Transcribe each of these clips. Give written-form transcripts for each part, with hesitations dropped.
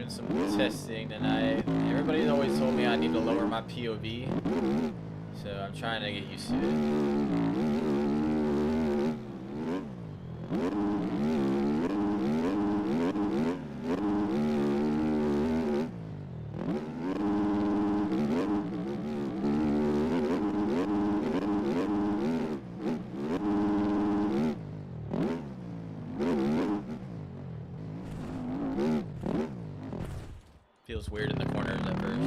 Some testing tonight. Everybody's always told me I need to lower my POV, so I'm trying to get used to it. Feels weird in the corners at first.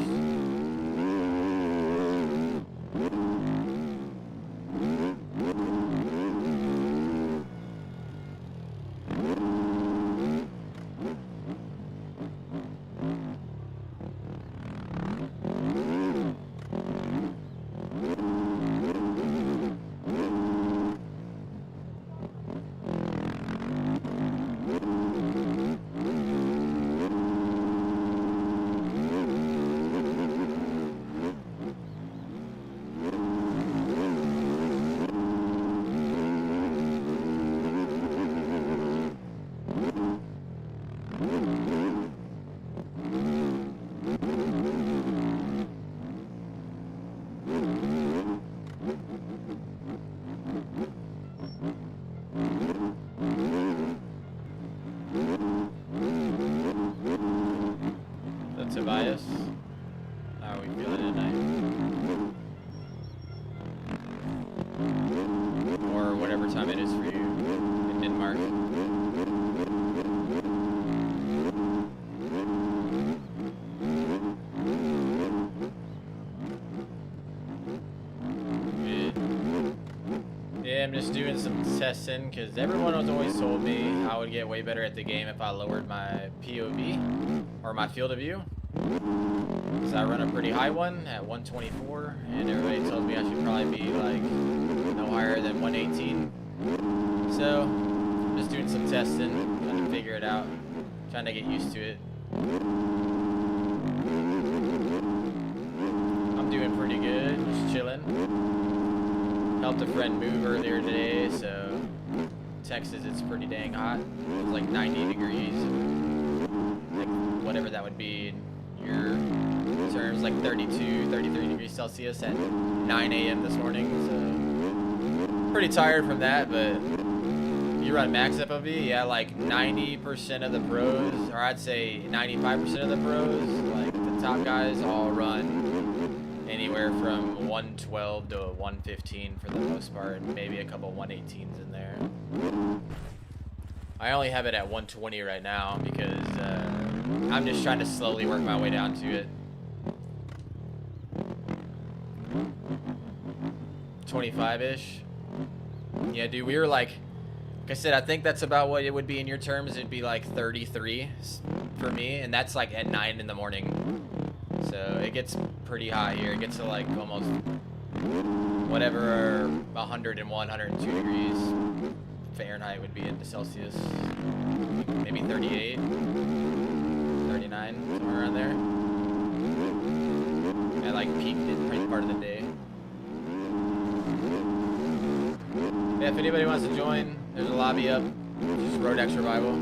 Tobias, how are we feeling tonight? Or whatever time it is for you in Denmark. Good. Yeah, I'm just doing some testing because everyone has always told me I would get way better at the game if I lowered my POV or my field of view. So I run a pretty high one at 124, and everybody tells me I should probably be like no higher than 118. So I'm just doing some testing, trying to figure it out, trying to get used to it. I'm doing pretty good, just chilling. Helped a friend move earlier today, so Texas it's pretty dang hot. It's like 90 degrees, like whatever that would be in your terms, like 32, 33 degrees Celsius at 9 a.m. this morning, so pretty tired from that. But you run max FOV, yeah, like 90% of the pros, or I'd say 95% of the pros, like the top guys, all run anywhere from 112 to 115 for the most part, and maybe a couple 118s in there. I only have it at 120 right now because I'm just trying to slowly work my way down to it. 25-ish. Yeah, dude, we were like I said, I think that's about what it would be in your terms. It'd be like 33 for me, and that's like at 9 in the morning. So it gets pretty hot here. It gets to like almost whatever 101, 102 degrees Fahrenheit would be into Celsius. Maybe 38, 39, somewhere around there. I like peaked in pretty part of the day. Yeah, if anybody wants to join, there's a lobby up. It's just Rodak'S Survival.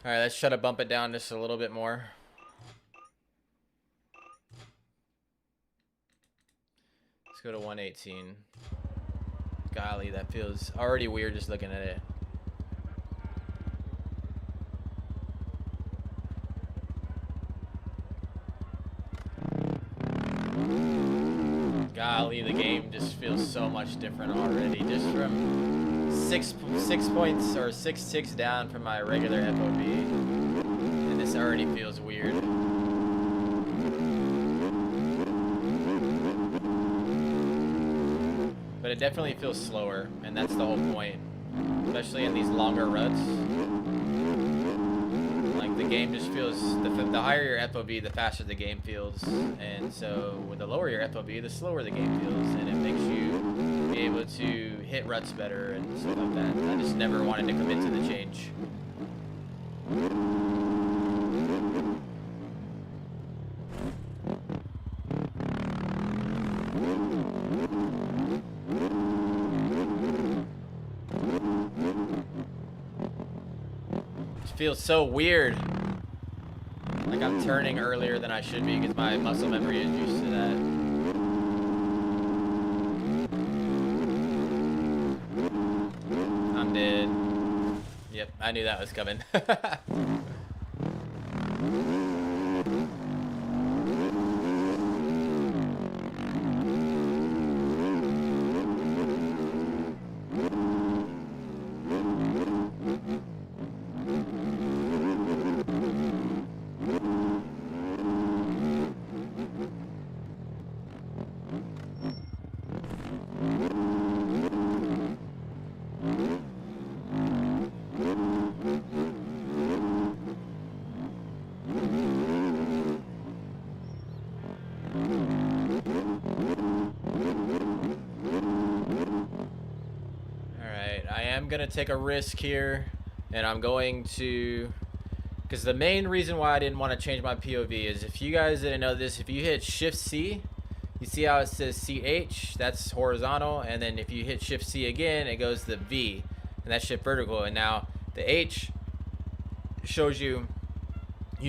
Alright, let's try to bump it down just a little bit more. Let's go to 118. Golly, that feels already weird just looking at it. Golly, the game just feels so much different already. Just from six points or 6 down from my regular FOV, and this already feels weird. But it definitely feels slower, and that's the whole point, especially in these longer ruts. Like the game just feels, the higher your FOV, the faster the game feels, and so with the lower your FOV, the slower the game feels, and it makes you be able to hit ruts better and stuff like that. I just never wanted to commit to the change. It feels so weird. Like I'm turning earlier than I should be because my muscle memory is used to that. I'm dead. Yep, I knew that was coming. Gonna take a risk here, and I'm going to, because the main reason why I didn't want to change my POV is, if you guys didn't know this, if you hit Shift C, you see how it says CH, that's horizontal, and then if you hit Shift C again, it goes to V, and that's shift vertical. And now the H shows you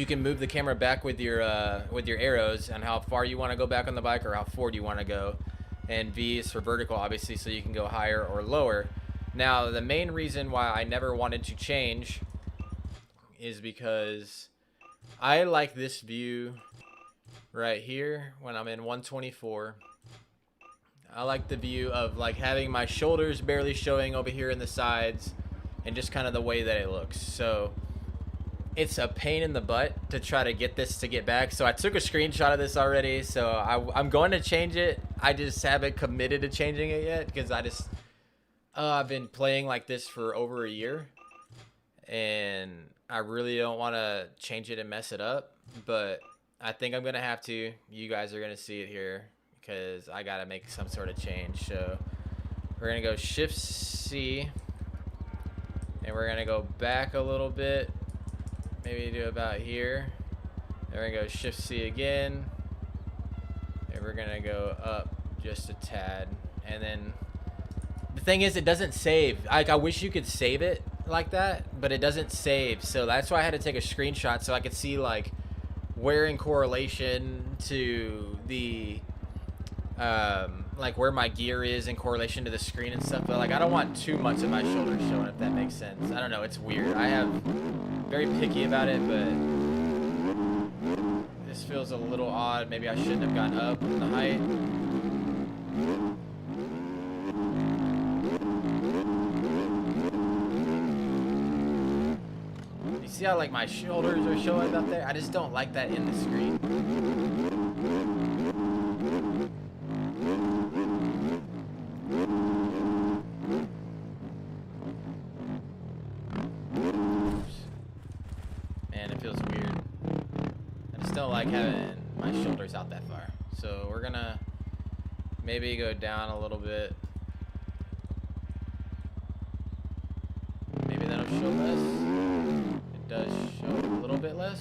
can move the camera back with your arrows and how far you want to go back on the bike or how forward you want to go, and V is for vertical, obviously, so you can go higher or lower. Now, the main reason why I never wanted to change is because I like this view right here when I'm in 124. I like the view of like having my shoulders barely showing over here in the sides and just kind of the way that it looks. So it's a pain in the butt to try to get this to get back. So I took a screenshot of this already. So I'm going to change it. I just haven't committed to changing it yet because I've been playing like this for over a year, and I really don't want to change it and mess it up, but I think I'm going to have to. You guys are going to see it here because I got to make some sort of change. So we're going to go Shift C, and we're going to go back a little bit, maybe do about here. Then we're going to go Shift C again, and we're going to go up just a tad, and then the thing is, it doesn't save. Like, I wish you could save it like that, but it doesn't save. So that's why I had to take a screenshot so I could see like where in correlation to the like where my gear is in correlation to the screen and stuff. But like I don't want too much of my shoulders showing, if that makes sense. I don't know, it's weird. I have very picky about it, but this feels a little odd. Maybe I shouldn't have gone up in the height. You see how like my shoulders are showing up there? I just don't like that in the screen. Man, it feels weird. I just don't like having my shoulders out that far. So we're gonna maybe go down a little bit. Maybe that'll show less. It does show a little bit less.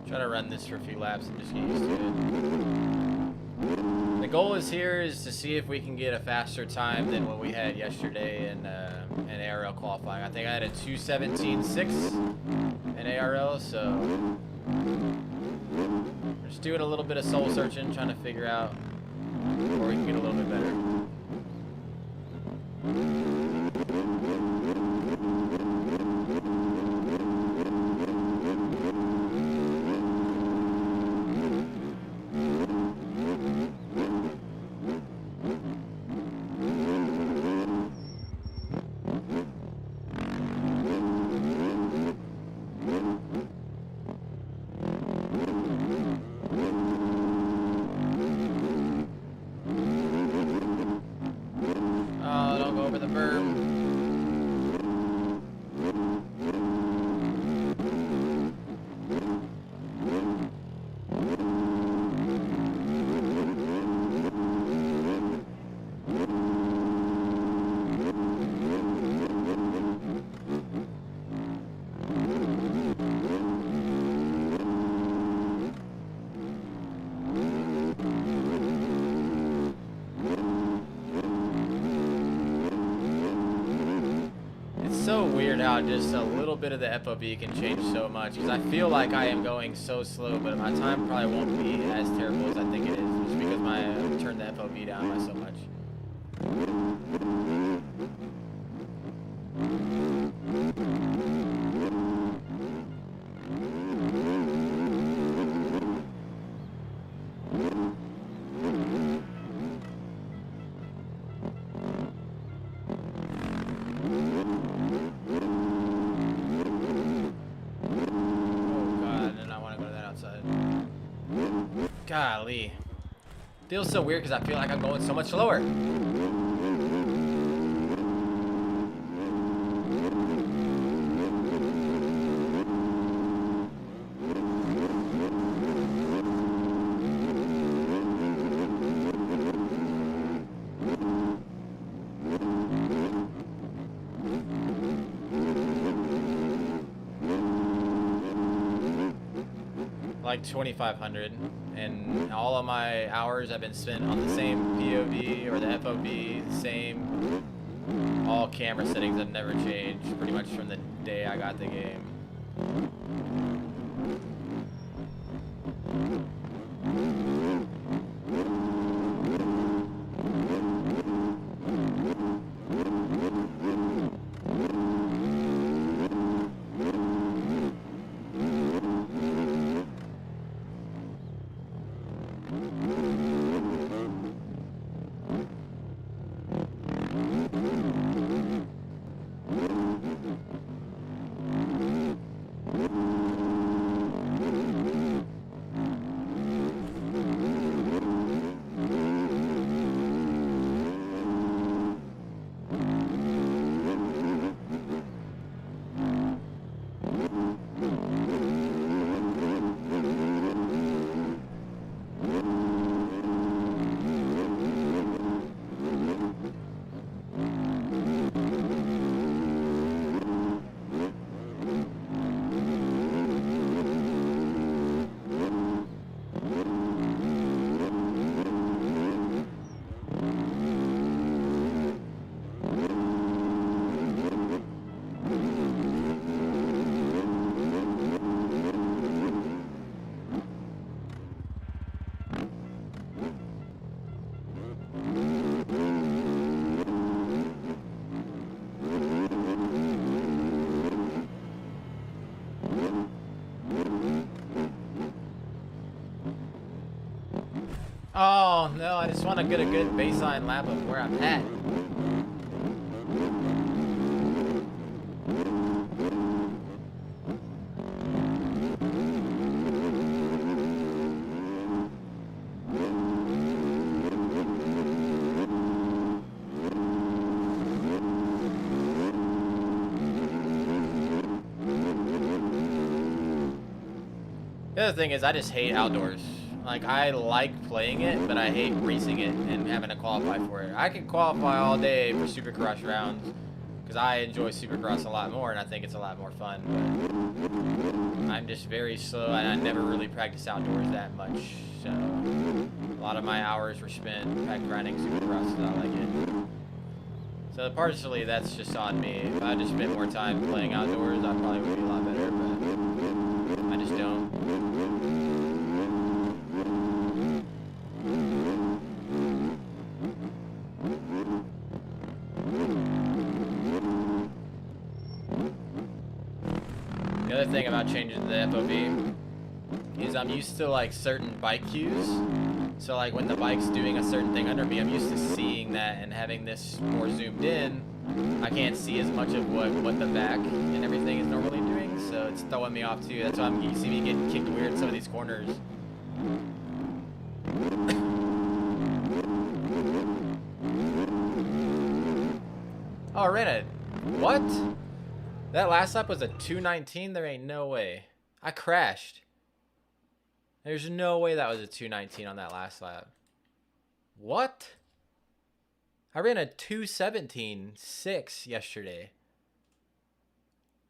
Try to run this for a few laps and just get used to it. The goal is to see if we can get a faster time than what we had yesterday in ARL qualifying. I think I had a 2:17.6 in ARL, so we're just doing a little bit of soul searching, trying to figure out where we can get a little bit better. Over the berm. So weird how just a little bit of the FOV can change so much, because I feel like I am going so slow, but my time probably won't be as terrible as I think it is, just because I turned the FOV down by so much. Golly. Feels so weird because I feel like I'm going so much slower. Like 2,500, and all of my hours have been spent on the same POV or the FOV, the same. All camera settings have never changed pretty much from the day I got the game. Oh no, I just want to get a good baseline lap of where I'm at. The other thing is I just hate outdoors. Like, I like playing it, but I hate racing it and having to qualify for it. I can qualify all day for Supercross rounds because I enjoy Supercross a lot more and I think it's a lot more fun. But I'm just very slow and I never really practice outdoors that much. So a lot of my hours were spent grinding Supercross because I like it. So partially that's just on me. If I just spent more time playing outdoors, I probably would be a lot better, but I just don't. The other thing about changing to the FOV is I'm used to like certain bike cues. So like when the bike's doing a certain thing under me, I'm used to seeing that, and having this more zoomed in, I can't see as much of what the back and everything is normally doing, so it's throwing me off too. That's why you see me getting kicked weird in some of these corners. Oh, I ran it. What? That last lap was a 2:19? There ain't no way. I crashed. There's no way that was a 2:19 on that last lap. What? I ran a 2:17.6 yesterday.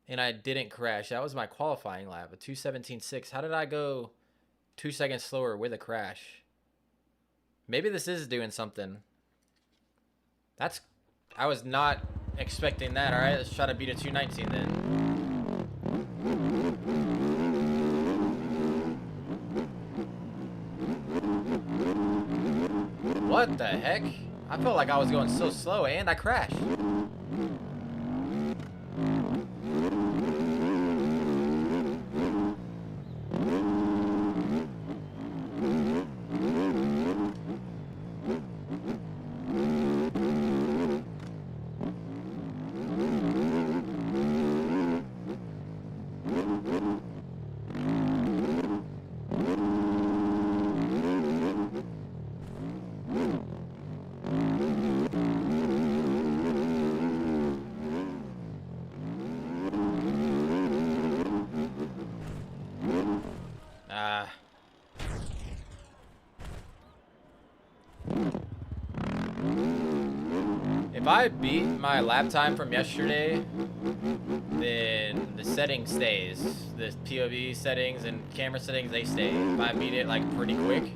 And I didn't crash. That was my qualifying lap, a 2:17.6. How did I go 2 seconds slower with a crash? Maybe this is doing something. I was not expecting that. Alright, let's try to beat a 2:19 then. What the heck? I felt like I was going so slow and I crashed. If I beat my lap time from yesterday, then the setting stays. The POV settings and camera settings, they stay. If I beat it like pretty quick.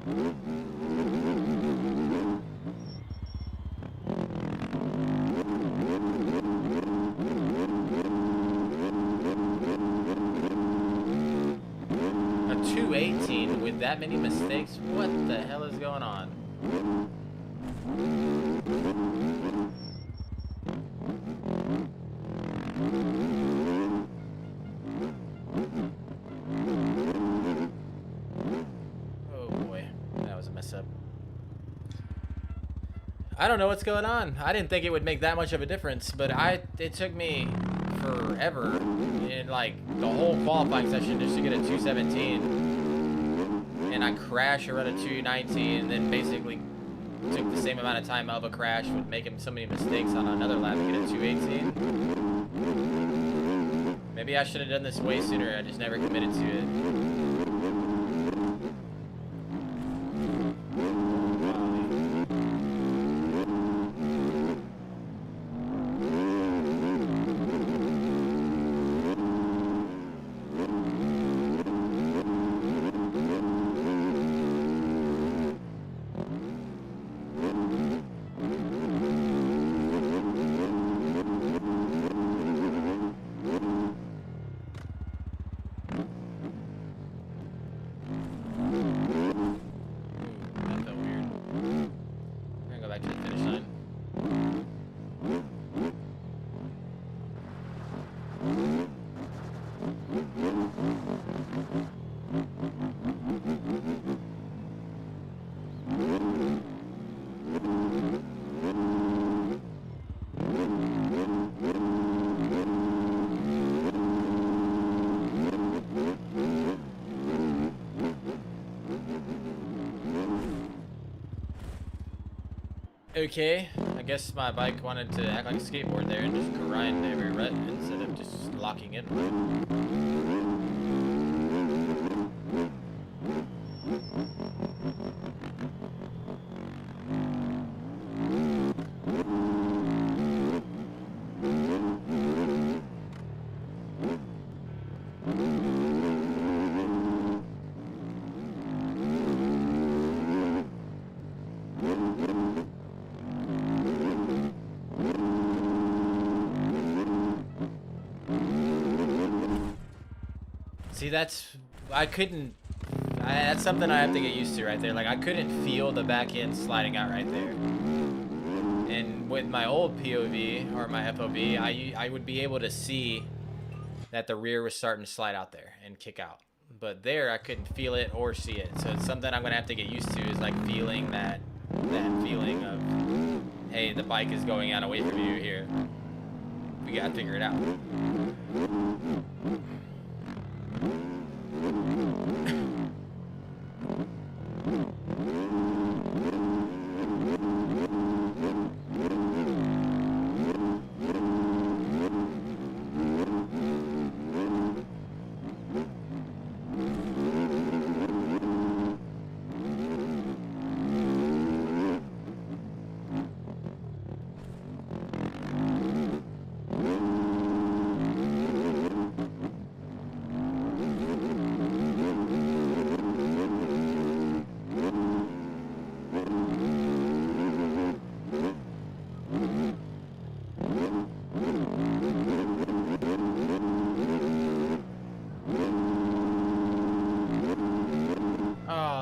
A 218 with that many mistakes? What the hell is going on? Oh boy, that was a mess up. I don't know what's going on. I didn't think it would make that much of a difference, but it took me forever in like the whole qualifying session just to get a 217. And I crashed around a 219 and then basically took the same amount of time of a crash with making so many mistakes on another lap to get a 218. Maybe I should have done this way sooner. I just never committed to it. Okay, I guess my bike wanted to act like a skateboard there and just grind every rut instead of just locking in. See, that's something I have to get used to right there. Like, I couldn't feel the back end sliding out right there. And with my old POV, or my FOV, I would be able to see that the rear was starting to slide out there and kick out. But there, I couldn't feel it or see it. So it's something I'm going to have to get used to, is like feeling that feeling of, hey, the bike is going out away from you here. We got to figure it out.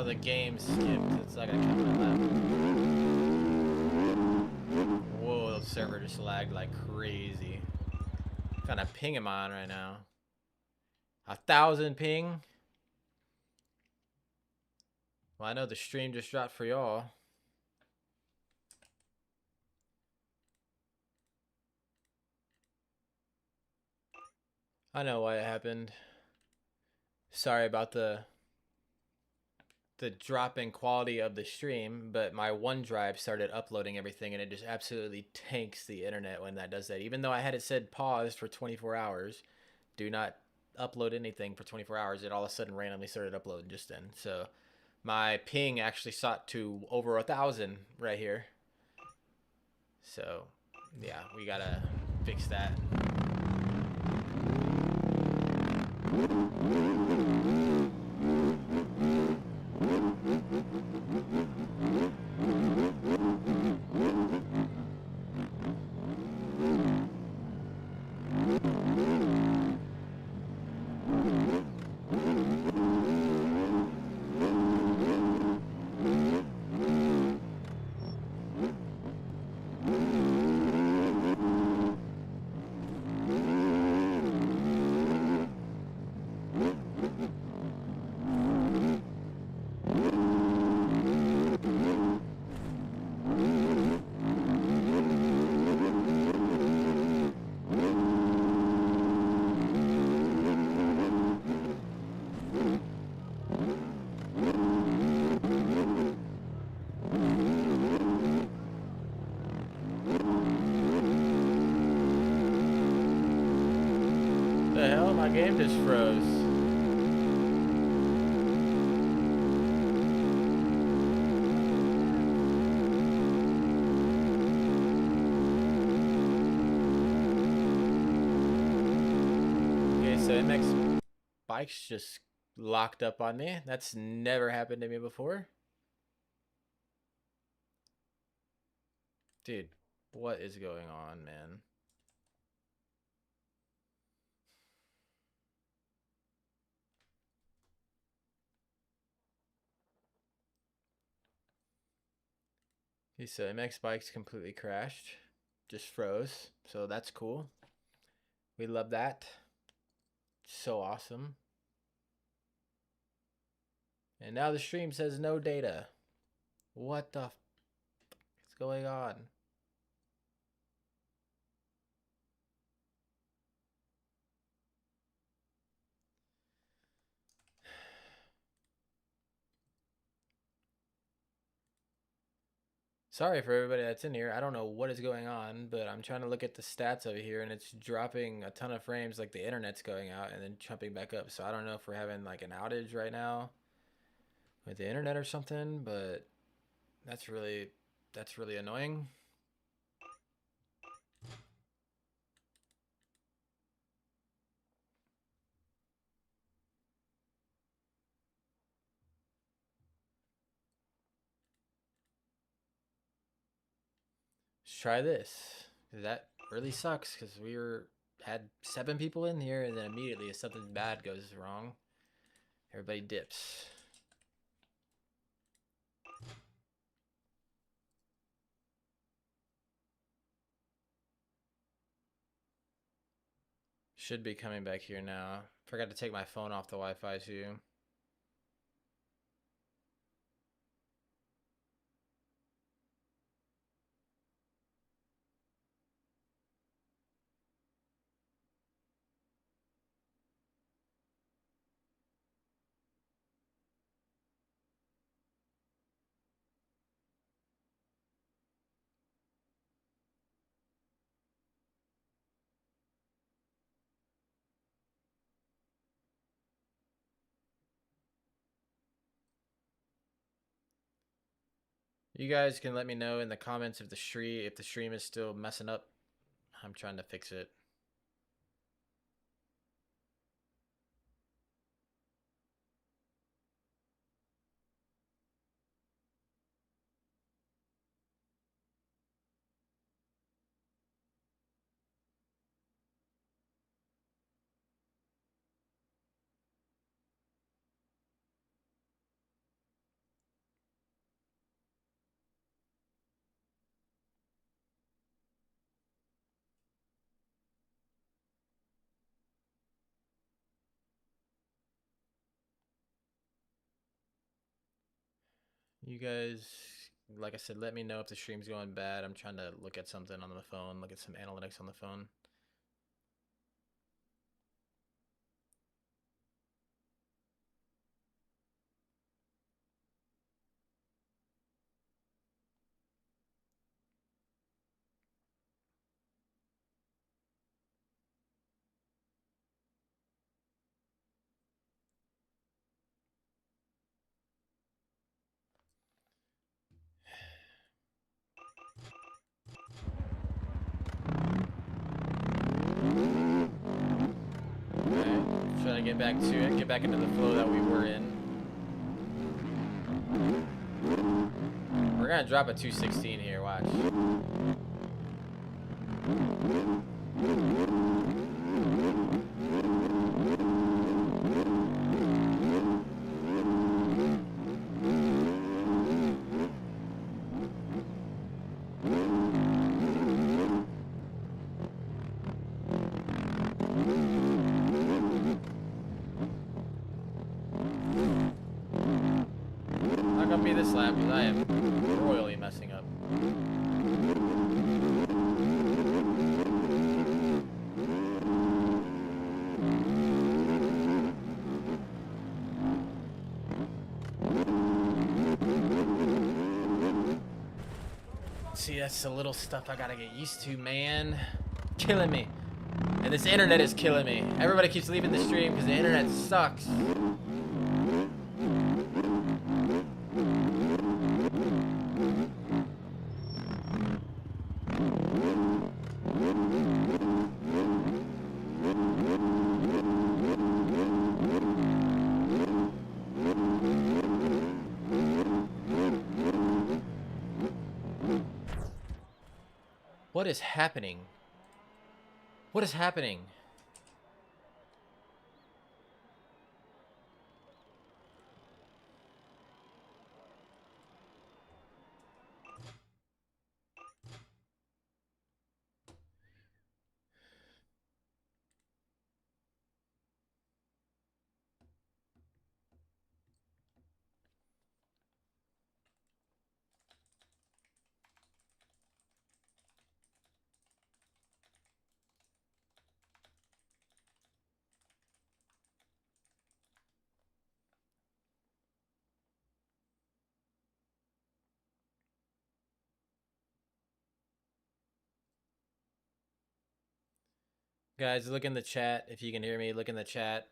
The game skipped. It's not gonna count my lap. Whoa, the server just lagged like crazy. What kind of ping am I on right now? 1,000 ping? Well, I know the stream just dropped for y'all. I know why it happened. Sorry about the drop in quality of the stream, but my OneDrive started uploading everything and it just absolutely tanks the internet when that does that. Even though I had it said paused for 24 hours, do not upload anything for 24 hours, it all of a sudden randomly started uploading just then. So my ping actually shot to over 1,000 right here. So yeah, we gotta fix that. The hell? My game just froze. Okay, so MX Bikes just locked up on me. That's never happened to me before. Dude, what is going on, man? Okay, so MX Bikes completely crashed. Just froze. So that's cool. We love that. So awesome. And now the stream says no data. What the f is going on? Sorry for everybody that's in here. I don't know what is going on, but I'm trying to look at the stats over here and it's dropping a ton of frames like the internet's going out and then jumping back up. So I don't know if we're having like an outage right now with the internet or something, but that's really annoying. Let's try this. That really sucks because had 7 people in here and then immediately if something bad goes wrong, everybody dips. Should be coming back here now. Forgot to take my phone off the Wi-Fi too. You guys can let me know in the comments if the stream is still messing up. I'm trying to fix it. You guys, like I said, let me know if the stream's going bad. I'm trying to look at something on the phone, look at some analytics on the phone. Alright, trying to get back to it, get back into the flow that we were in. gonna drop a 216 here, watch. Not gonna be this lap because I am royally messing up. See, that's the little stuff I gotta get used to, man. Killing me. And this internet is killing me. Everybody keeps leaving the stream because the internet sucks. What is happening? What is happening? Guys, look in the chat. If you can hear me, look in the chat.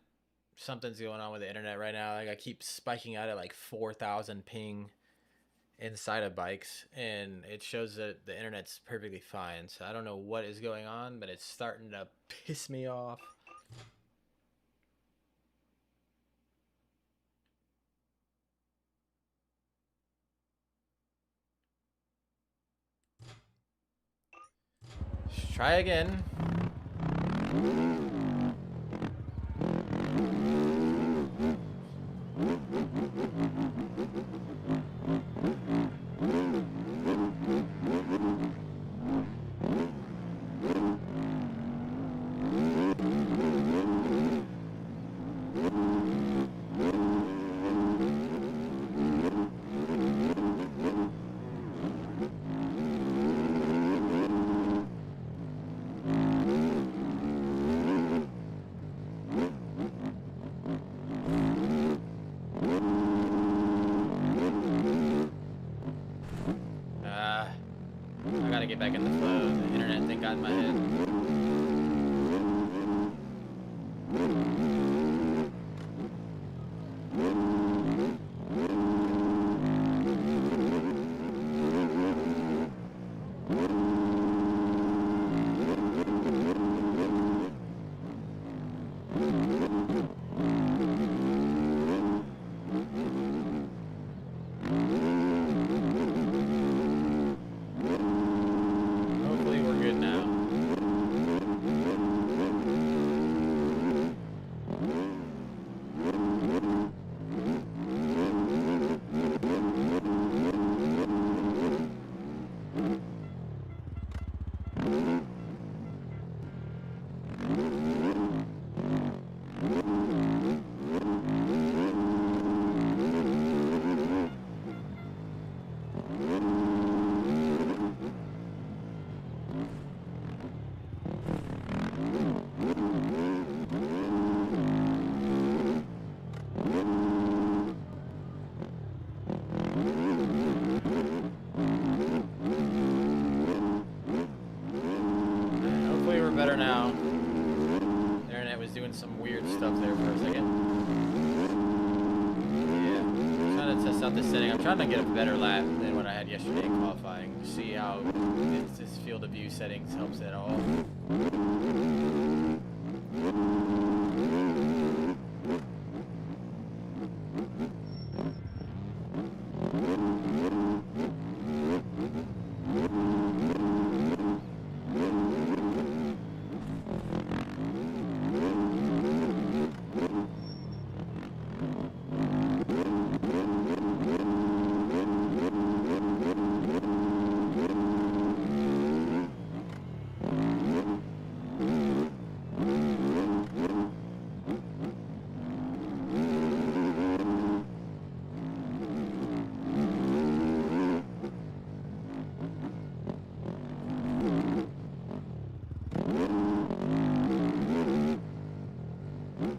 Something's going on with the internet right now. Like, I keep spiking out at like 4,000 ping inside of bikes, and it shows that the internet's perfectly fine. So I don't know what is going on, but it's starting to piss me off. Let's try again. I gotta get back in the flow. The internet thing got in my head. Better now. The internet was doing some weird stuff there for a second. Yeah, I'm trying to test out this setting. I'm trying to get a better lap than what I had yesterday in qualifying. See how this field of view settings helps at all.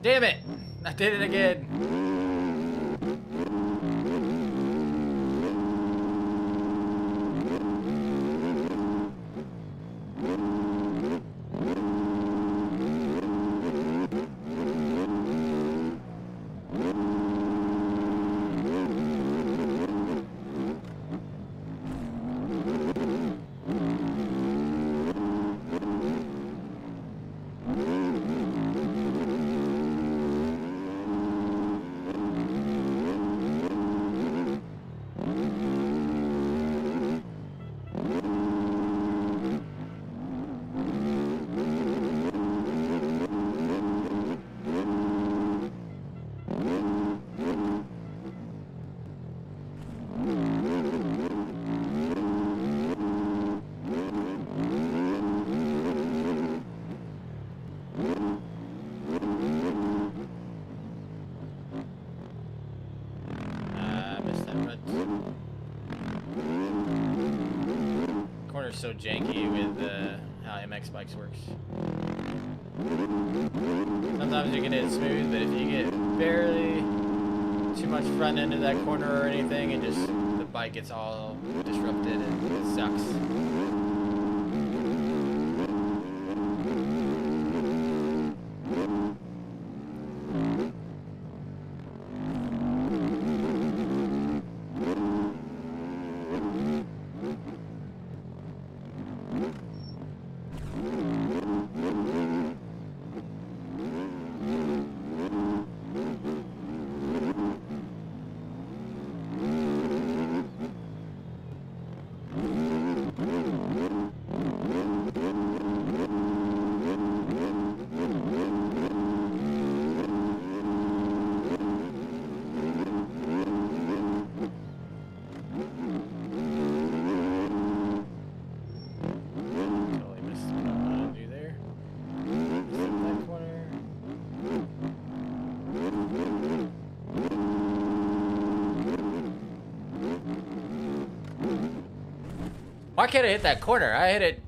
Damn it! I did it again. Corner's so janky with how MX bikes works. Sometimes you can hit it smooth, but if you get barely too much front end of that corner or anything, and just the bike gets all disrupted and it sucks. Why can't I hit that corner? I hit it.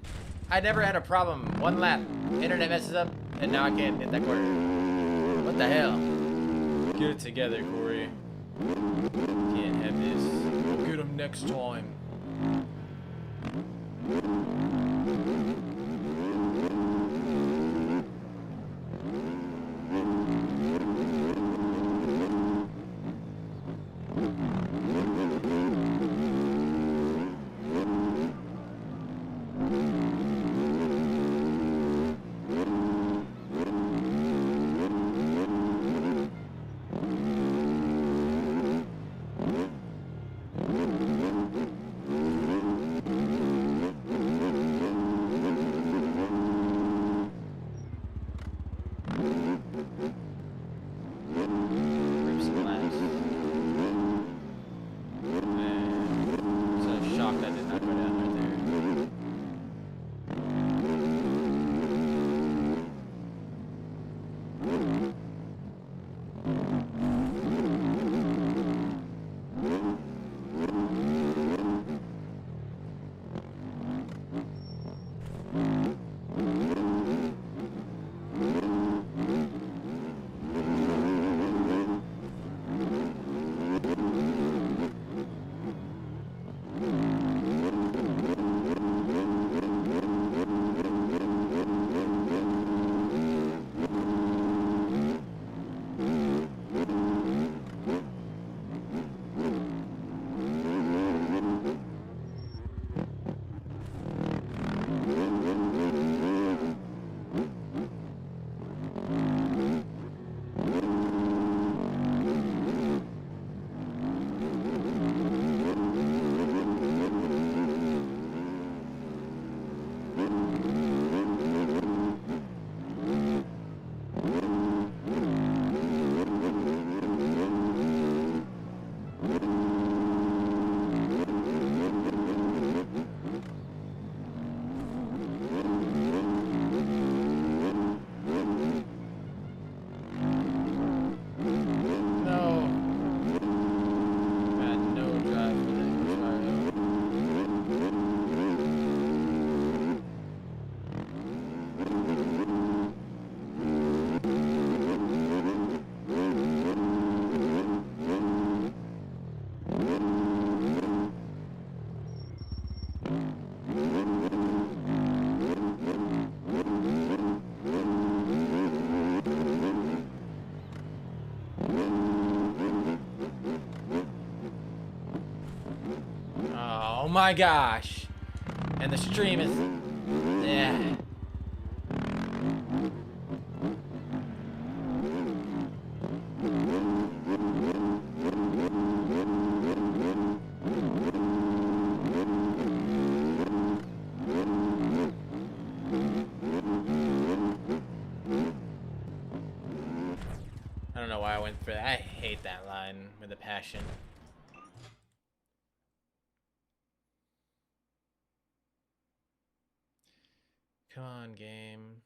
I never had a problem. One lap. Internet messes up, and now I can't hit that corner. What the hell? Get it together, Corey. Can't have this. We'll get him next time. Oh my gosh. And the stream is... Yeah. I don't know why I went for that. I hate that line with a passion. Come on, game.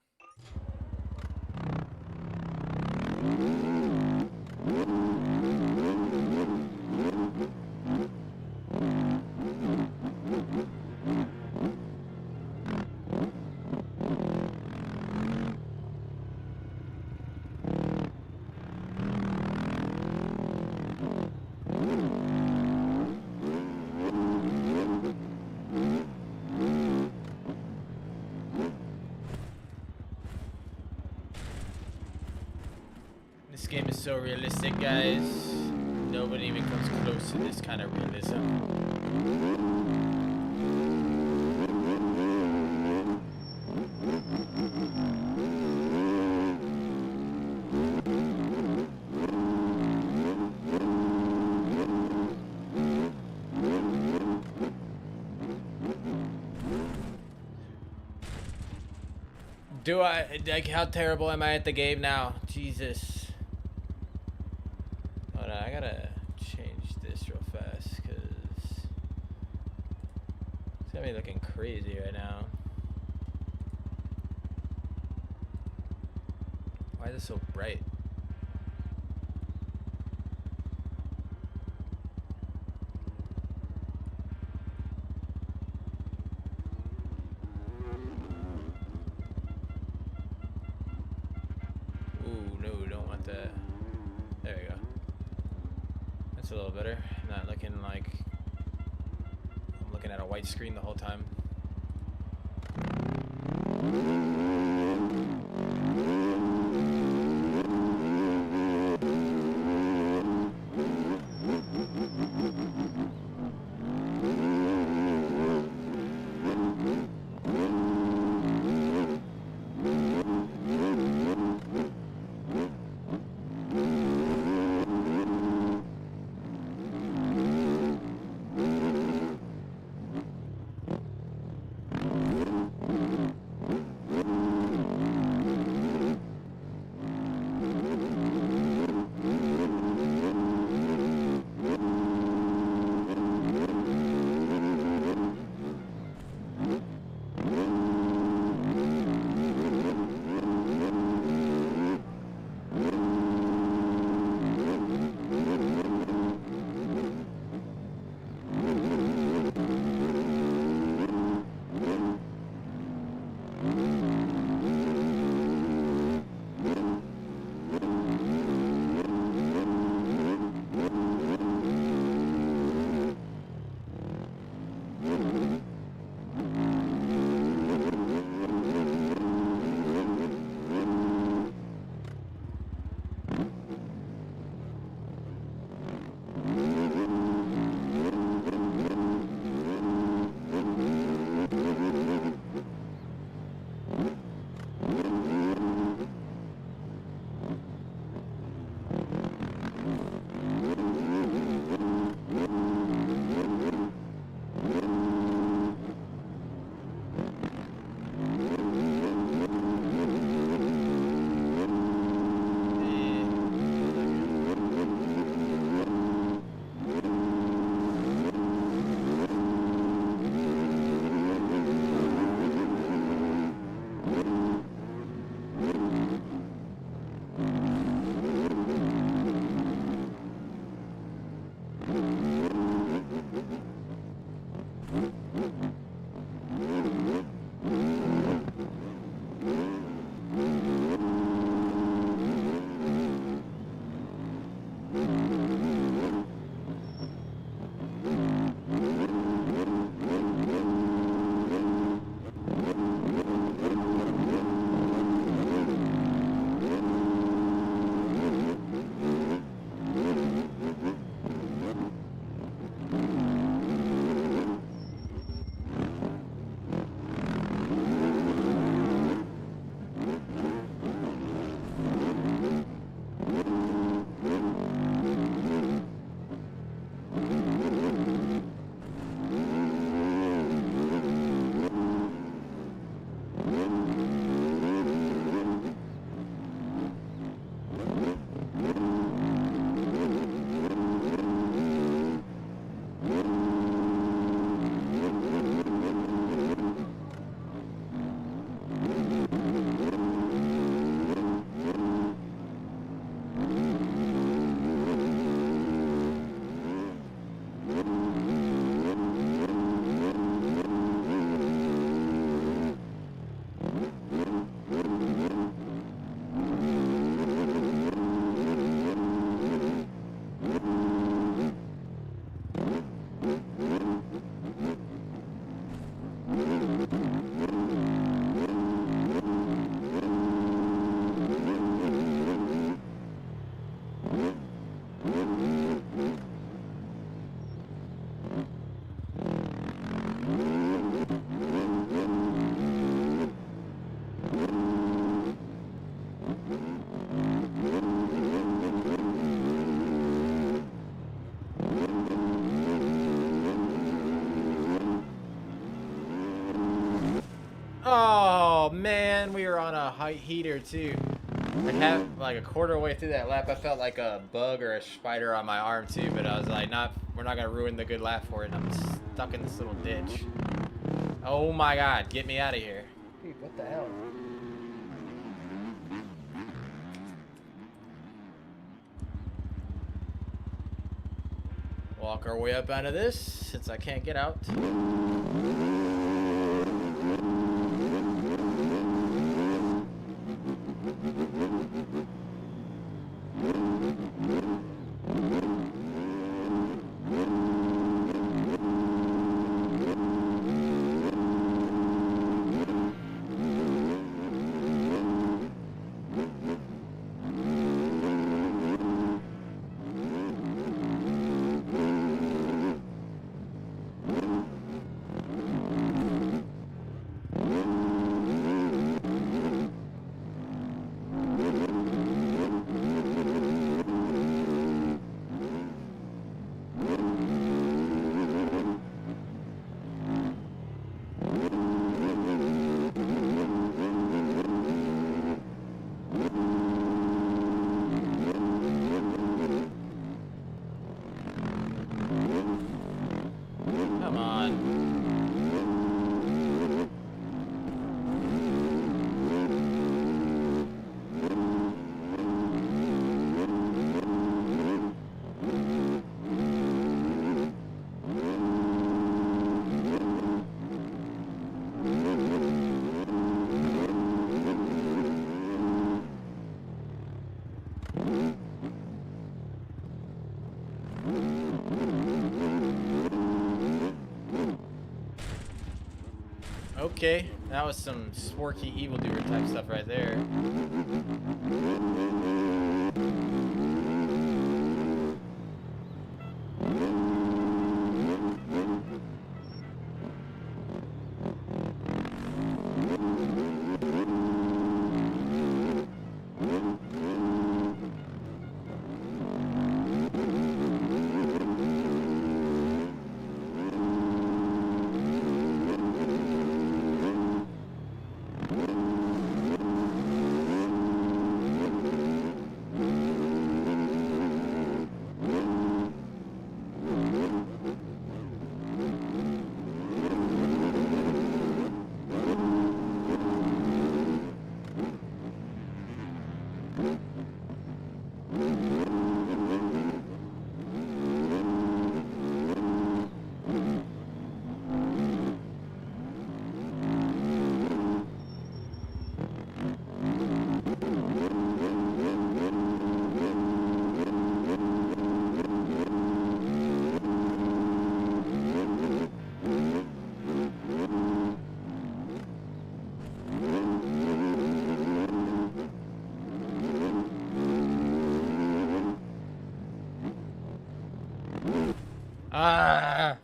This game is so realistic, guys. Nobody even comes close to this kind of realism. Do I, like, how terrible am I at the game now? Jesus. Hold on, I gotta change this real fast, because it's got me looking crazy right now. Why is it so bright? There we go. That's a little better. Not looking like I'm looking at a white screen the whole time. Oh man, we were on a height heater too. Like a quarter way through that lap, I felt like a bug or a spider on my arm too, but I was like, we're not gonna ruin the good lap for it. And I'm stuck in this little ditch. Oh my god, get me out of here. Dude, what the hell? Walk our way up out of this, since I can't get out. Come on. Okay, that was some sporky evildoer type stuff right there. Ah!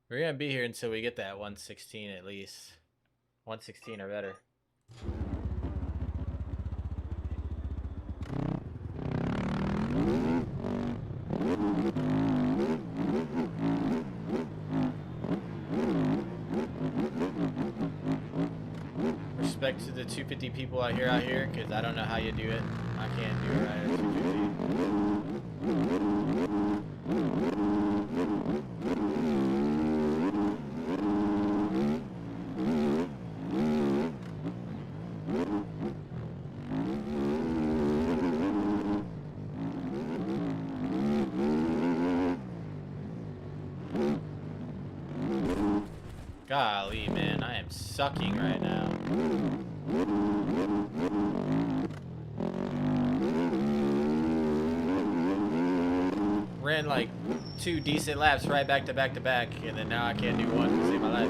We're gonna be here until we get that 116 at least. 116 or better. Respect to the 250 people out here, because I don't know how you do it. I can't do it right at 250. Golly, man, I am sucking right now. Ran like 2 decent laps right back to back to back, and then now I can't do one to save my life.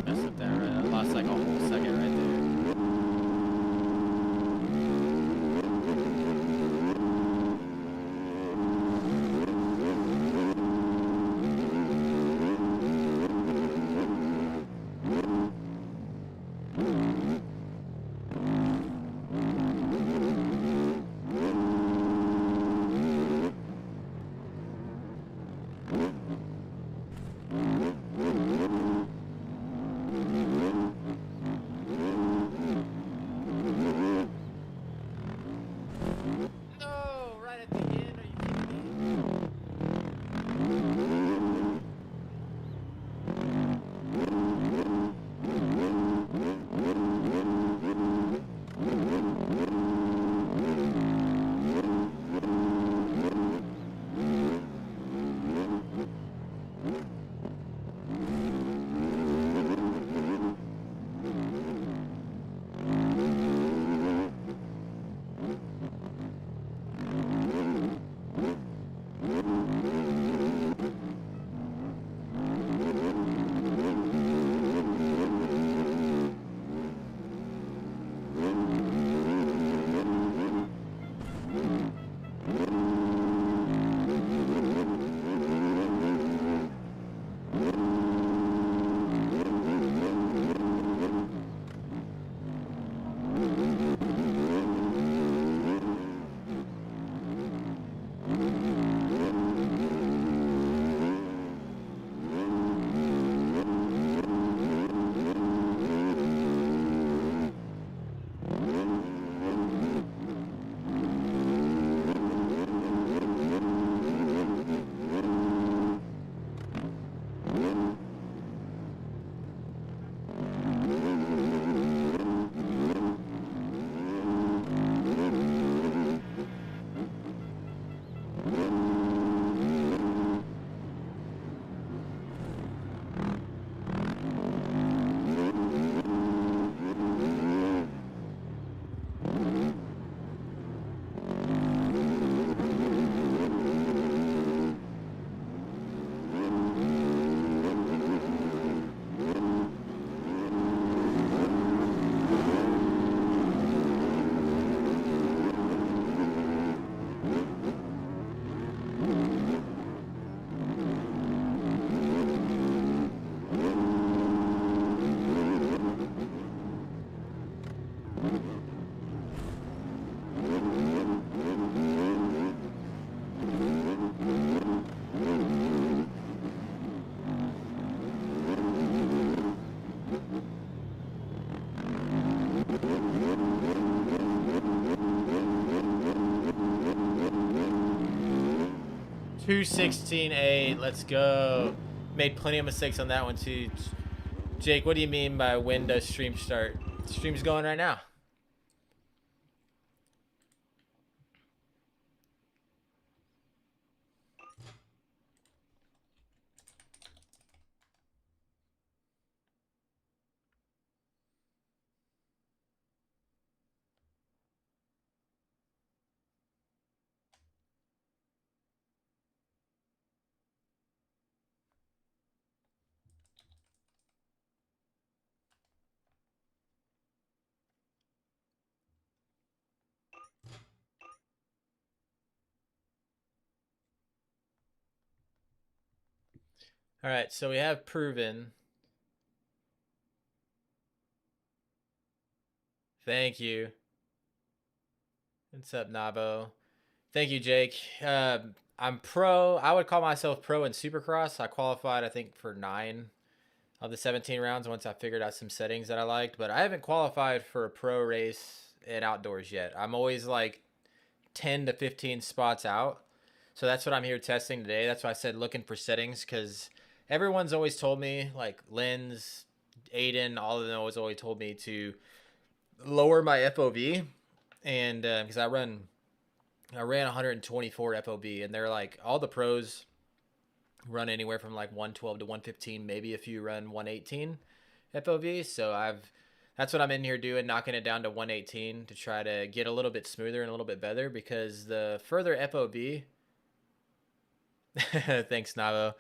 Messed up that right. I lost like a whole second right there. No, right at the end. Are you kidding me? $216.8. Let's go. Made plenty of mistakes on that one too. Jake, what do you mean by when does stream start? Stream's going right now. All right, so we have proven. Thank you. What's up, Nabo? Thank you, Jake. I'm pro. I would call myself pro in Supercross. I qualified, I think, for 9 of the 17 rounds once I figured out some settings that I liked. But I haven't qualified for a pro race in outdoors yet. I'm always like 10 to 15 spots out. So that's what I'm here testing today. That's why I said looking for settings, because everyone's always told me, like Lynn's, Aiden, all of them always told me to lower my FOV. and because I ran 124 FOB, and they're like all the pros run anywhere from like 112 to 115, maybe if you run 118 FOV. So that's what I'm in here doing, knocking it down to 118 to try to get a little bit smoother and a little bit better, because the further FOB, thanks Navo,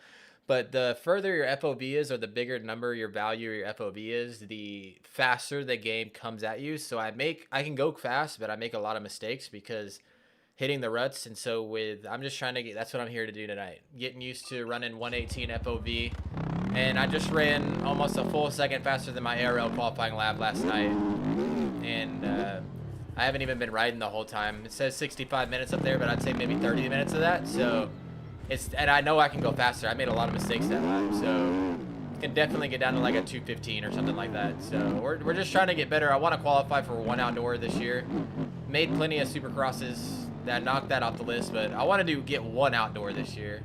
but the further your FOB is, or the bigger number your value or your FOB is, the faster the game comes at you. So I can go fast, but I make a lot of mistakes because hitting the ruts. And so I'm just trying to that's what I'm here to do tonight. Getting used to running 118 FOV. And I just ran almost a full second faster than my ARL qualifying lap last night. And I haven't even been riding the whole time. It says 65 minutes up there, but I'd say maybe 30 minutes of that. So and I know I can go faster. I made a lot of mistakes that lap. So can definitely get down to like a 215 or something like that. So we're just trying to get better. I want to qualify for one outdoor this year. Made plenty of supercrosses that knocked that off the list, but I want to get one outdoor this year.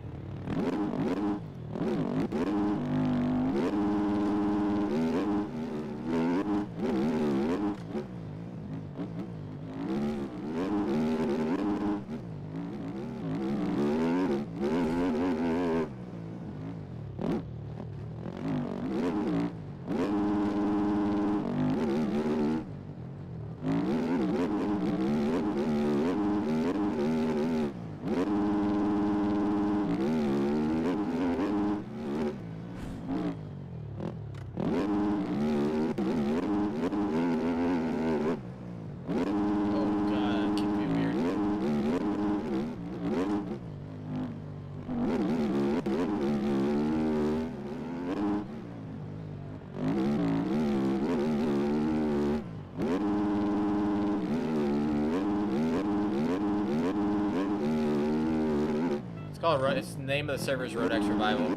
It's the name of the server is Rodak'S Revival.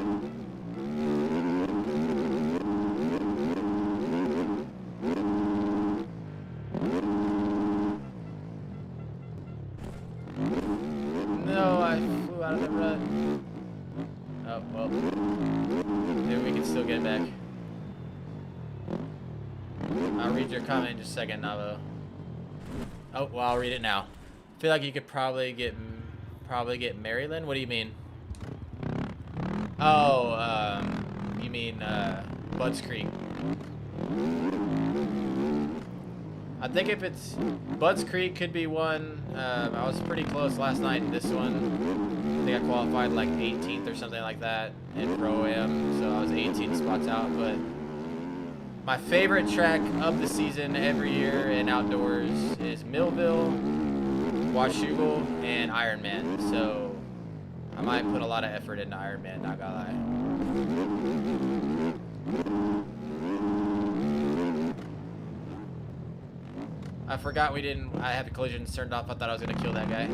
No, I flew out of the rut. Oh, well. Maybe we can still get back. I'll read your comment in just a second, Navo. Oh, well, I'll read it now. I feel like you could probably get Maryland? What do you mean? Oh, you mean Budds Creek. I think if it's Budds Creek could be one. I was pretty close last night in this one. I think I qualified like 18th or something like that in Pro-Am, so I was 18 spots out. But my favorite track of the season every year in outdoors is Millville, Washougal, and Ironman. So I might put a lot of effort into Ironman, not gonna lie. I forgot I had the collisions turned off. I thought I was gonna kill that guy.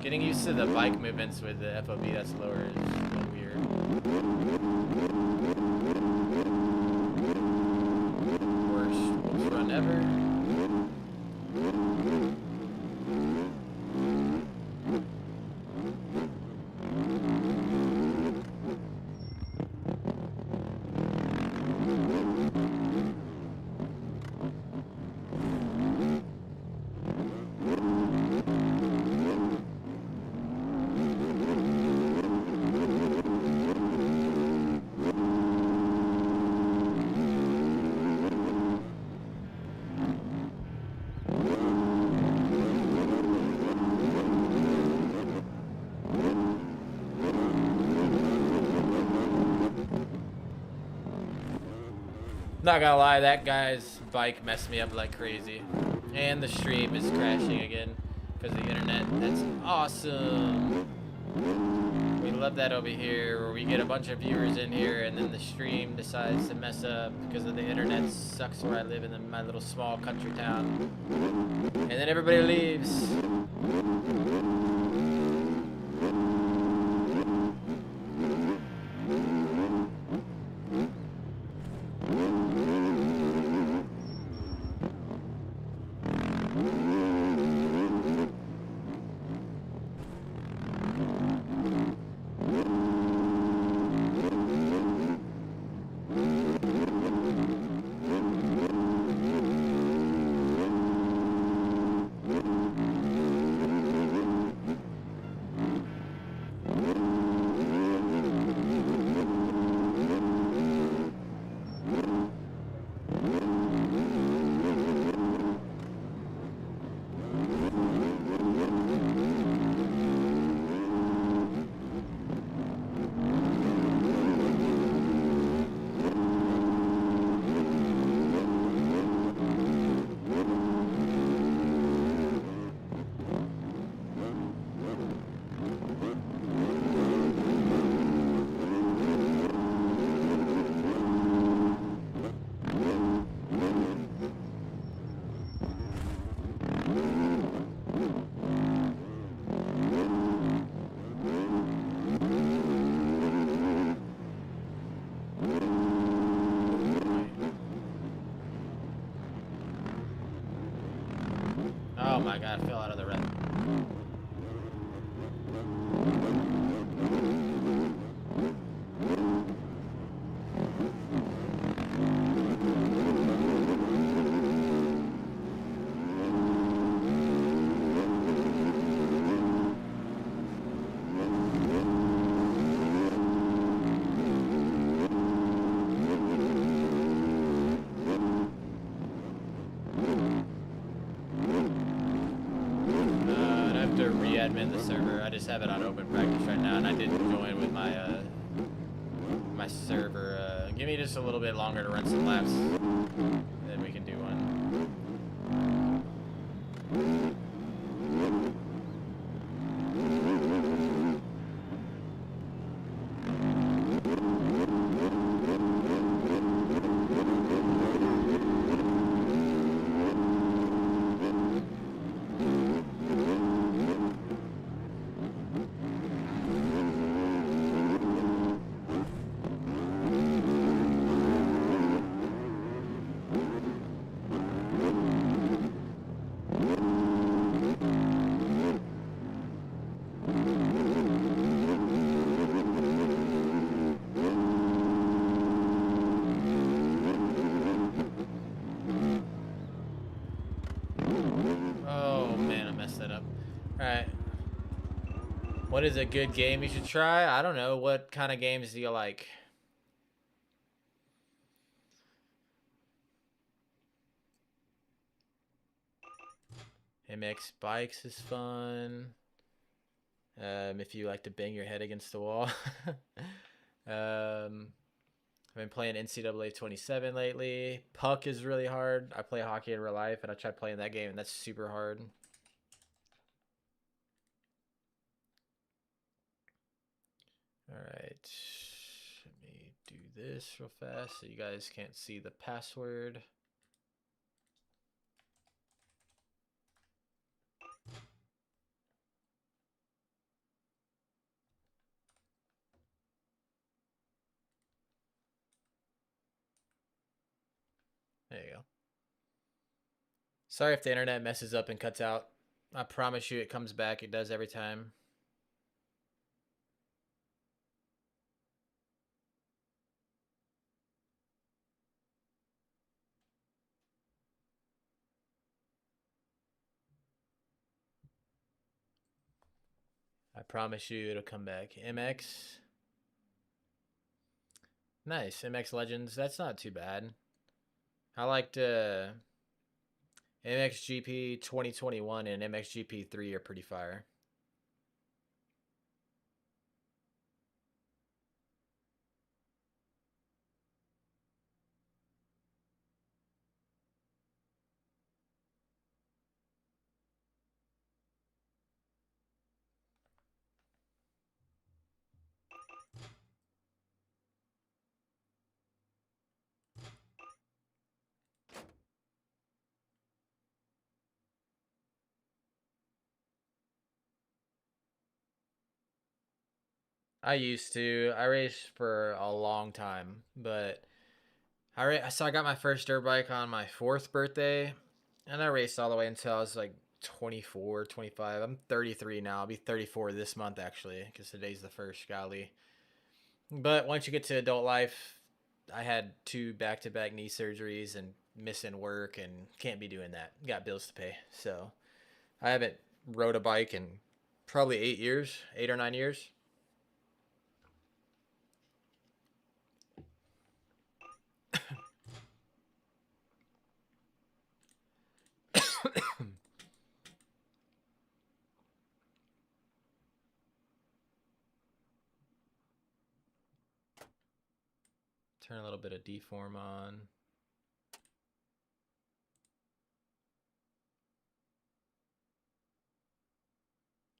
Getting used to the bike movements with the FOB that's lower is a little weird. Worst run ever. Not gonna lie, that guy's bike messed me up like crazy. And the stream is crashing again because of the internet. That's awesome. We love that over here, where we get a bunch of viewers in here and then the stream decides to mess up because of the internet sucks where I live in my little small country town. And then everybody leaves. Oh my god, I fell out of the red. I'd have to re-admin the server. I just have it on open practice right now, and I didn't join with my my server. Give me just a little bit longer to run some laps, then we can do one. Oh man, I messed that up. Alright. What is a good game you should try? I don't know. What kind of games do you like? MX Bikes is fun. If you like to bang your head against the wall. I've been playing NCAA 27 lately. Puck is really hard. I play hockey in real life, and I tried playing that game, and that's super hard. Alright. Let me do this real fast so you guys can't see the password. There you go. Sorry if the internet messes up and cuts out. I promise you it comes back. It does every time. I promise you it'll come back. MX. Nice. MX Legends. That's not too bad. I liked MXGP 2021 and MXGP 3 are pretty fire. I used to. I raced for a long time, but so I got my first dirt bike on my 4th birthday, and I raced all the way until I was like 24, 25. I'm 33 now. I'll be 34 this month actually, because today's the first. Golly. But once you get to adult life, I had 2 back-to-back knee surgeries and missing work and can't be doing that. Got bills to pay. So I haven't rode a bike in probably 8 years, 8 or 9 years. Turn a little bit of deform on.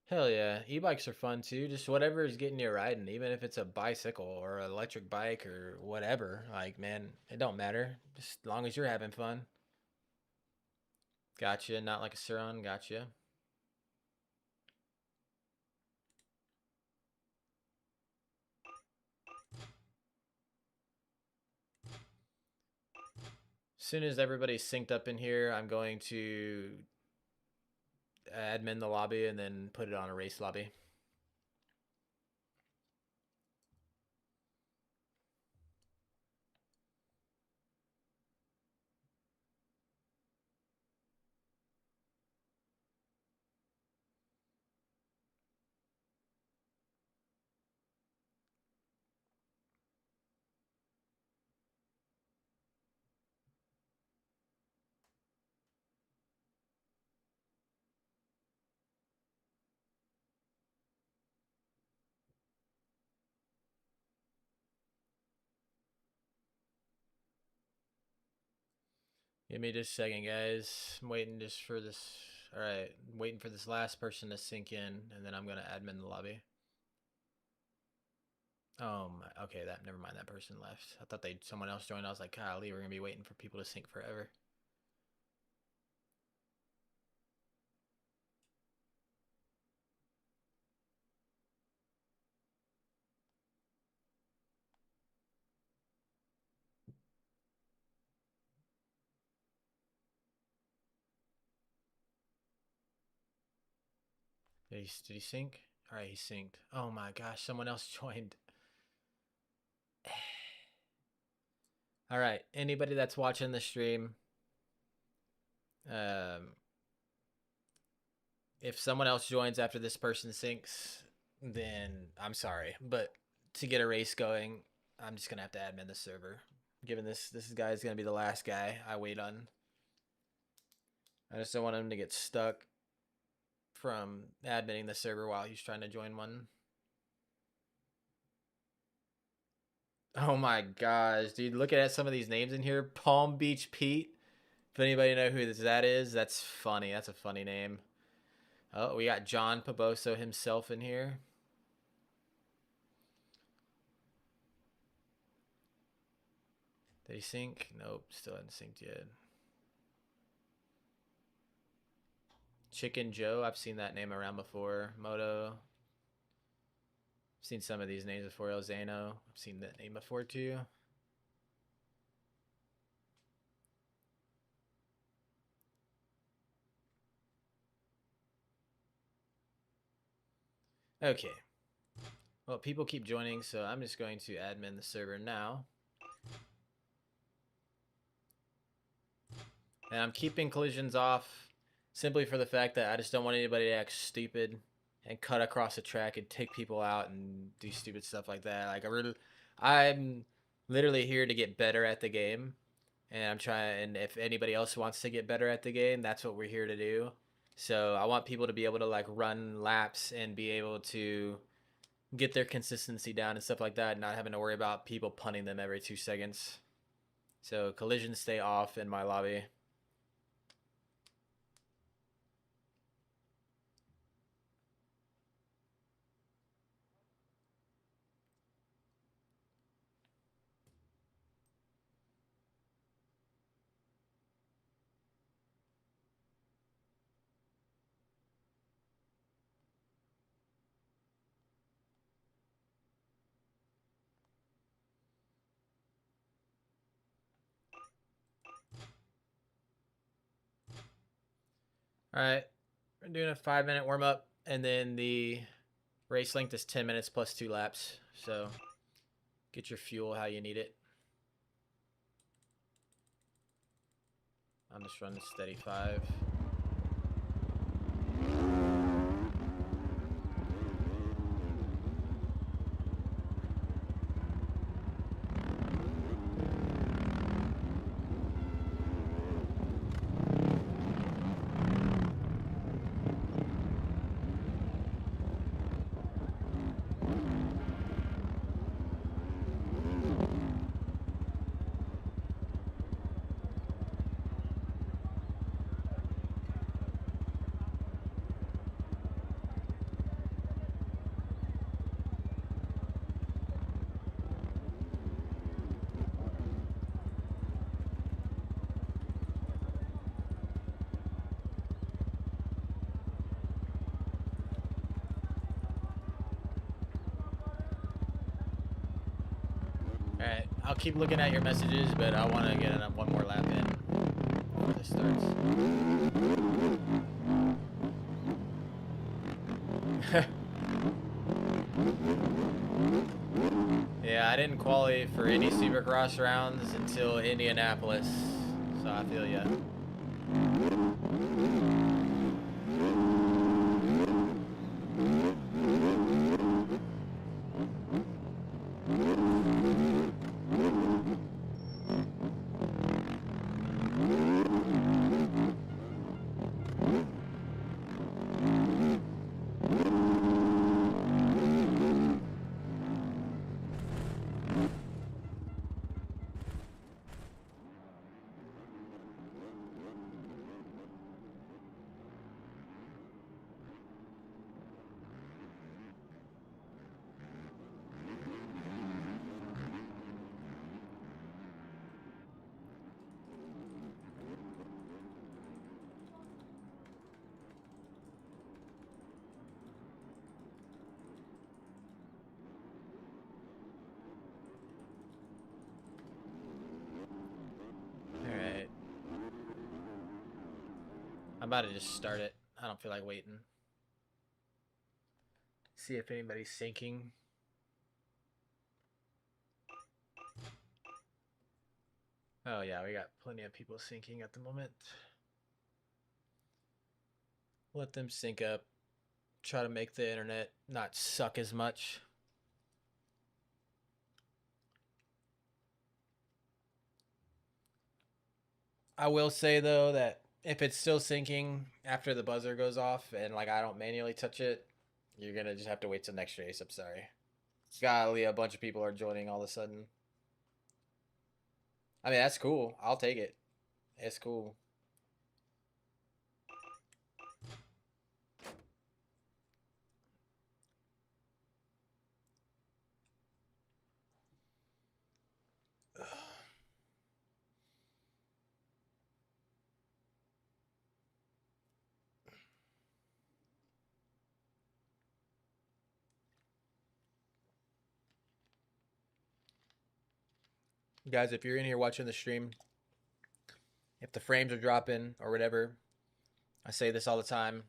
Hell yeah. E-bikes are fun too. Just whatever is getting you riding, even if it's a bicycle or an electric bike or whatever. Like, man, it don't matter. Just as long as you're having fun. Gotcha. Not like a Suron. Gotcha. soon as everybody's synced up in here, I'm going to admin the lobby and then put it on a race lobby. Give me just a second, guys. I'm waiting just for this. All right, I'm waiting for this last person to sink in, and then I'm gonna admin the lobby. Oh my, okay, never mind. That person left. I thought someone else joined. I was like, golly, we're gonna be waiting for people to sync forever. Did he sync? All right, he synced. Oh my gosh, someone else joined. All right, anybody that's watching the stream, if someone else joins after this person syncs, then I'm sorry, but to get a race going, I'm just gonna have to admin the server. Given this guy's gonna be the last guy I wait on. I just don't want him to get stuck from admitting the server while he's trying to join one. Oh my gosh, dude, look at some of these names in here. Palm Beach Pete. If anybody know who that is, that's funny. That's a funny name. Oh, we got John Paboso himself in here. Did he sync? Nope, still hasn't synced yet. Chicken Joe, I've seen that name around before. Moto. I've seen some of these names before. El Zano, I've seen that name before too. Okay. Well, people keep joining, so I'm just going to admin the server now. And I'm keeping collisions off simply for the fact that I just don't want anybody to act stupid and cut across the track and take people out and do stupid stuff like that. Like I'm literally here to get better at the game, and I'm trying. And if anybody else wants to get better at the game, that's what we're here to do. So I want people to be able to like run laps and be able to get their consistency down and stuff like that, and not having to worry about people punting them every 2 seconds. So collisions stay off in my lobby. All right, we're doing a 5-minute warm up, and then the race length is 10 minutes plus 2 laps. So get your fuel how you need it. I'm just running steady 5. Alright, I'll keep looking at your messages, but I want to get one more lap in. before this starts. Yeah, I didn't qualify for any Supercross rounds until Indianapolis, so I feel ya. I'm about to just start it. I don't feel like waiting. See if anybody's syncing. Oh yeah, we got plenty of people syncing at the moment. Let them sync up. Try to make the internet not suck as much. I will say though that if it's still syncing after the buzzer goes off and like I don't manually touch it, you're gonna just have to wait till next race. I'm sorry. Golly, a bunch of people are joining all of a sudden. I mean, that's cool. I'll take it. It's cool. Guys, if you're in here watching the stream, if the frames are dropping or whatever, I say this all the time.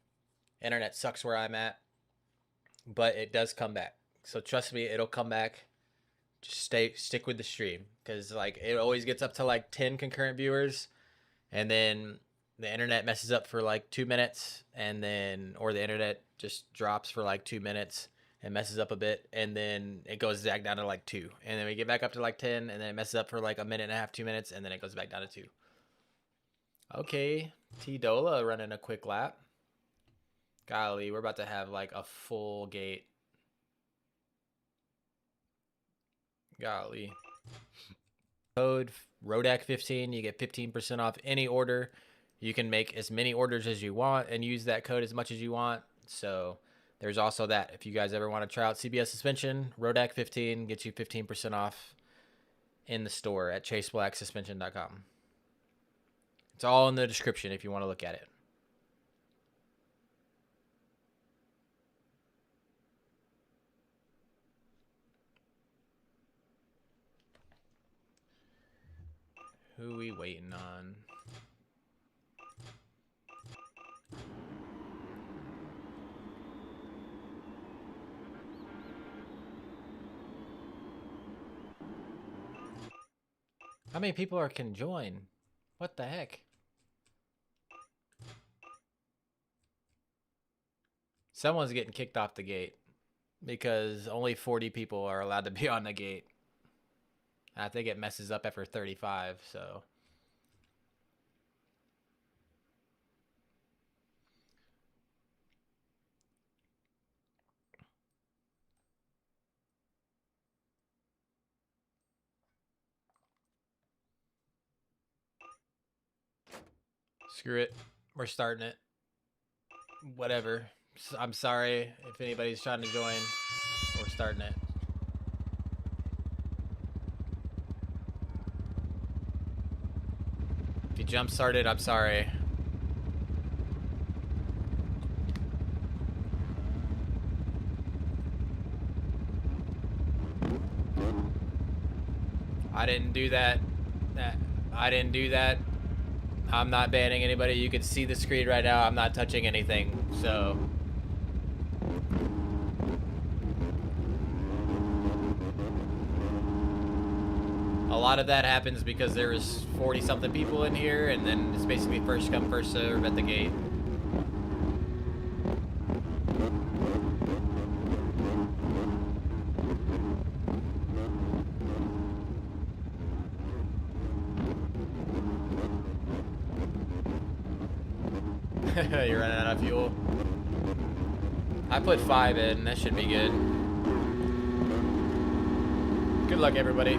Internet sucks where I'm at, but it does come back. So trust me, it'll come back. Just stick with the stream because like it always gets up to like 10 concurrent viewers, and then the internet messes up for like 2 minutes, and then or the internet just drops for like 2 minutes and messes up a bit, and then it goes back down to like 2, and then we get back up to like 10, and then it messes up for like a minute and a half, 2 minutes, and then it goes back down to 2. Okay, T Dola running a quick lap. Golly, we're about to have like a full gate. Golly. Code Rodak15, you get 15% off any order. You can make as many orders as you want and use that code as much as you want. So there's also that. If you guys ever want to try out CBS suspension, Rodak15 gets you 15% off in the store at chaseblacksuspension.com. It's all in the description if you want to look at it. Who we waiting on? How many people can join? What the heck? Someone's getting kicked off the gate because only 40 people are allowed to be on the gate. I think it messes up after 35, so. Screw it. We're starting it. Whatever. I'm sorry if anybody's trying to join. We're starting it. If you jump started, I'm sorry. I didn't do that. I didn't do that. I'm not banning anybody. You can see the screen right now. I'm not touching anything, so. A lot of that happens because there's 40-something people in here, and then it's basically first come, first serve at the gate. You're running out of fuel. I put 5 in. That should be good. Good luck, everybody.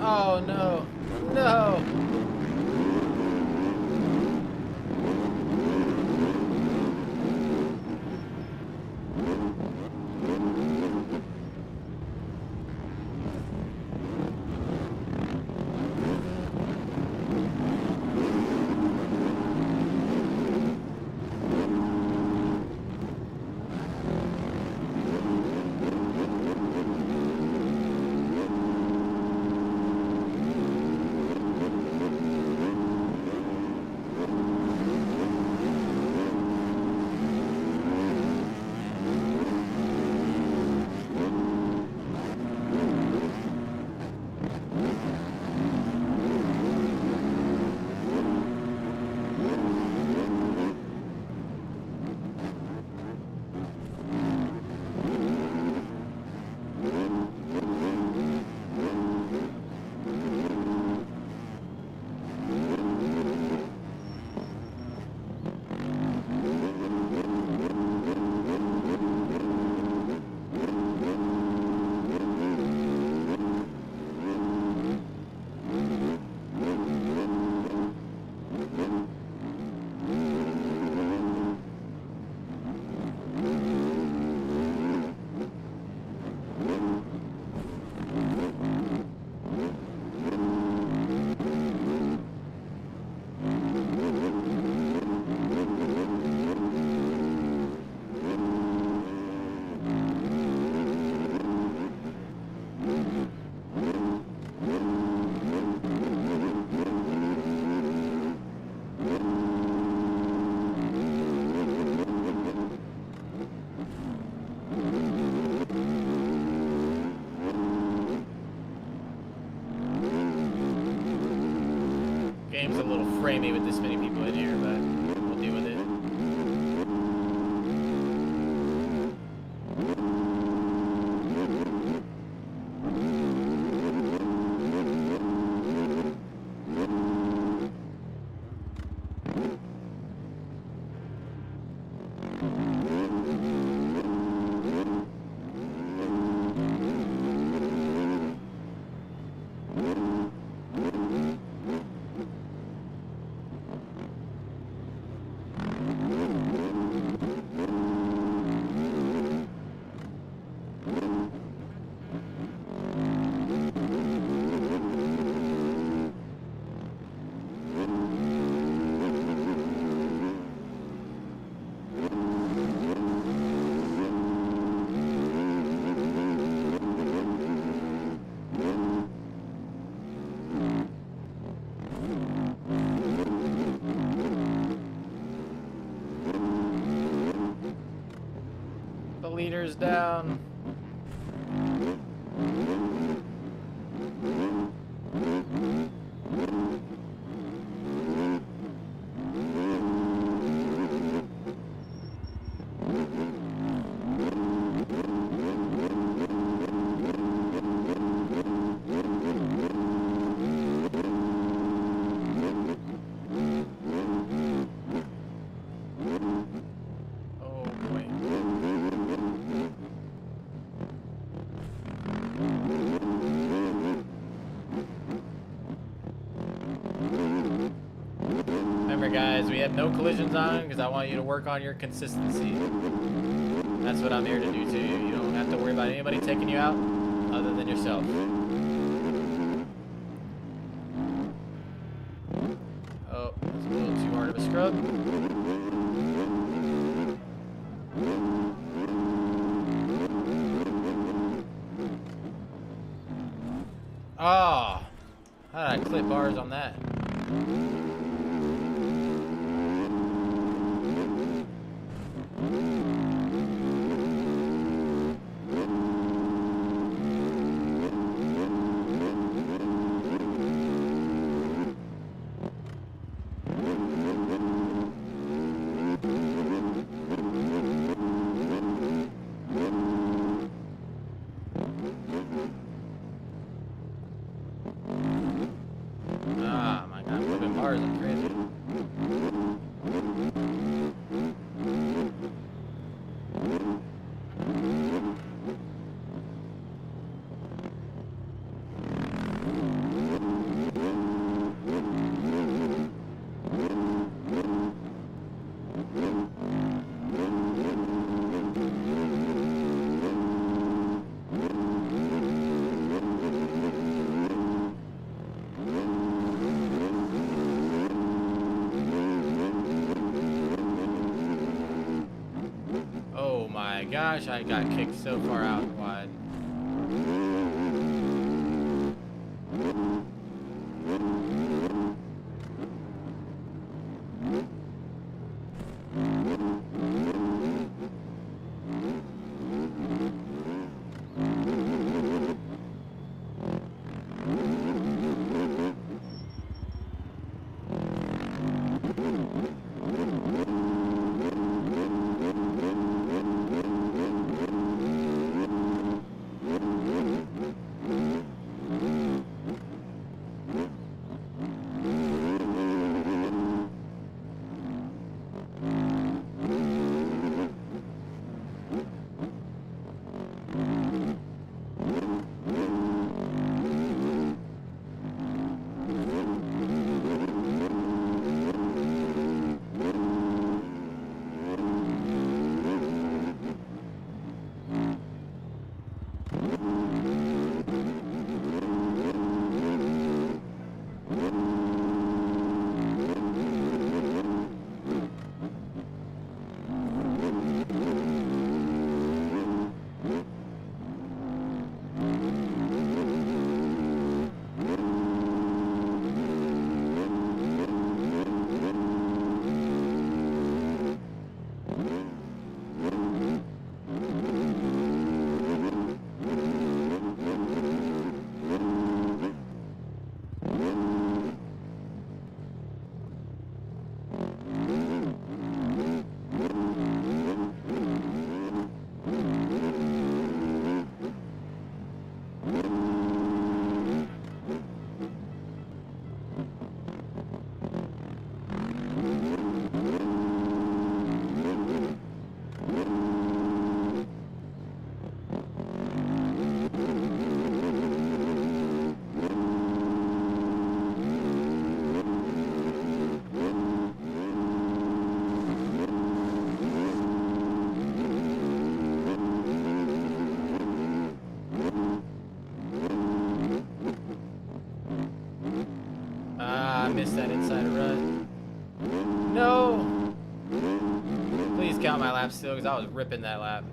Oh no, no. Game's a little framey with this many people in here, but we'll deal with it. Leaders down. Alright guys, we have no collisions on because I want you to work on your consistency. That's what I'm here to do to you. You don't have to worry about anybody taking you out other than yourself. Oh, that's a little too hard of a scrub. Oh, how did I clip bars on that? Ah, my God, flipping bars are crazy. Oh my gosh, I got kicked so far out wide. I missed that inside rut. No! Please count my lap still, because I was ripping that lap.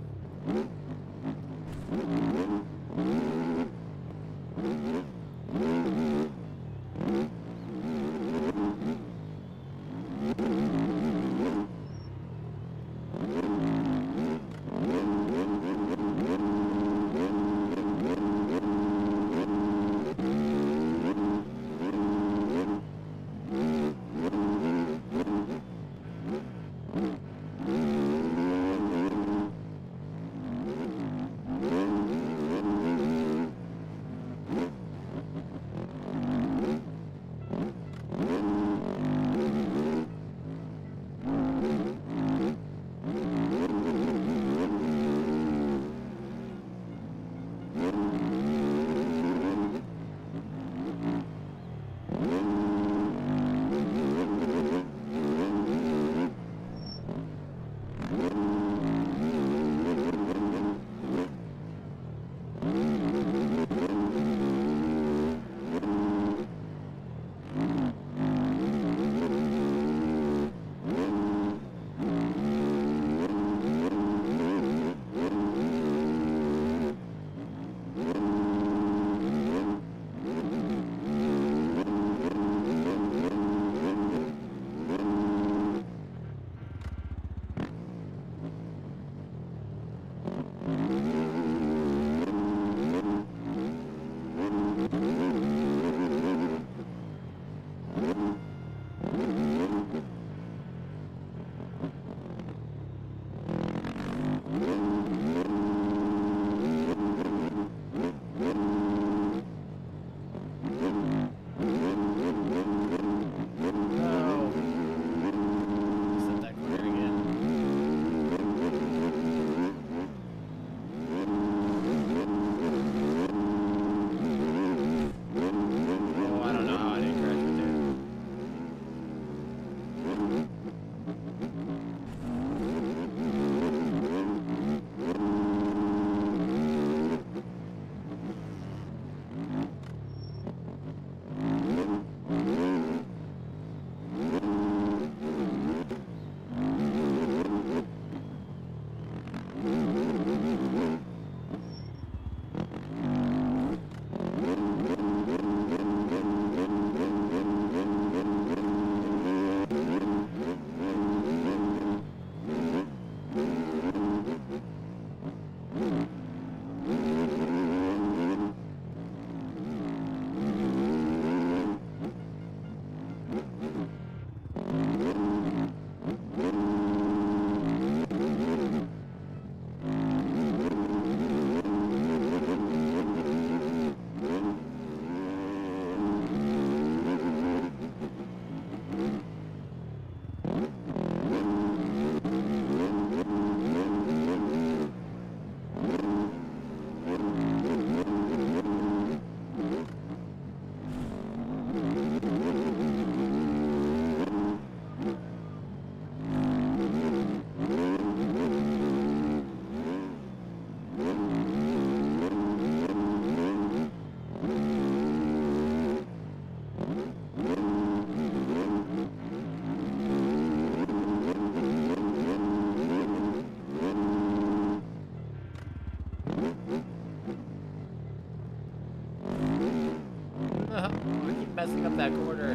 that corner.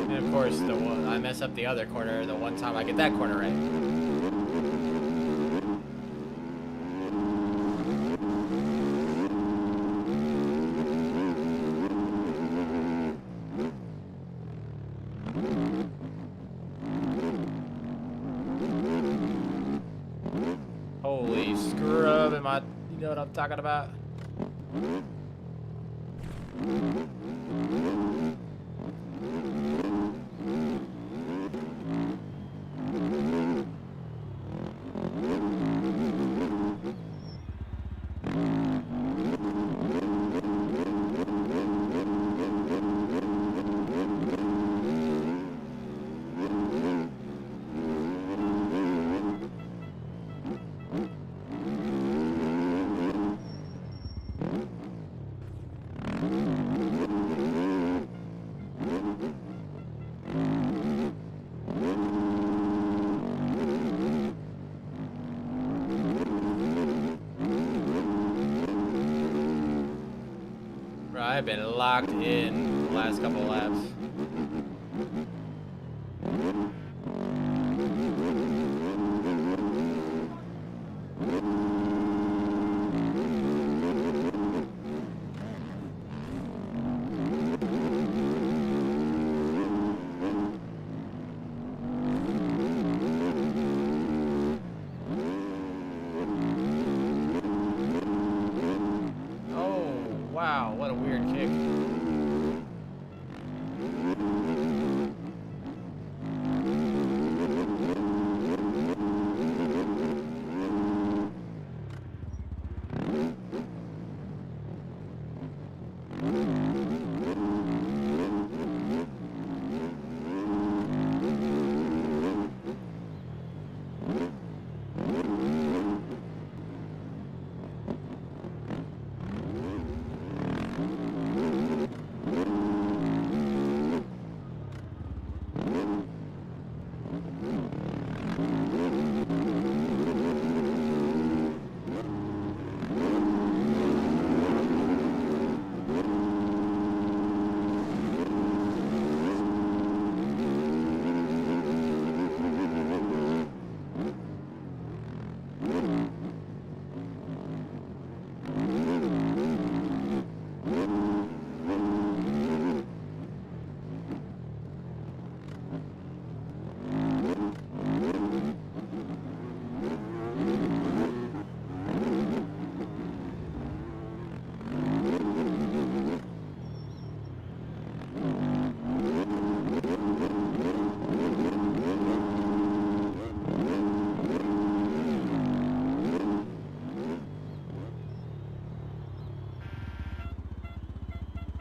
And of course, I mess up the other corner the one time I get that corner right. Holy scrub, you know what I'm talking about? I've been locked in the last couple of laps. Wow, what a weird kick.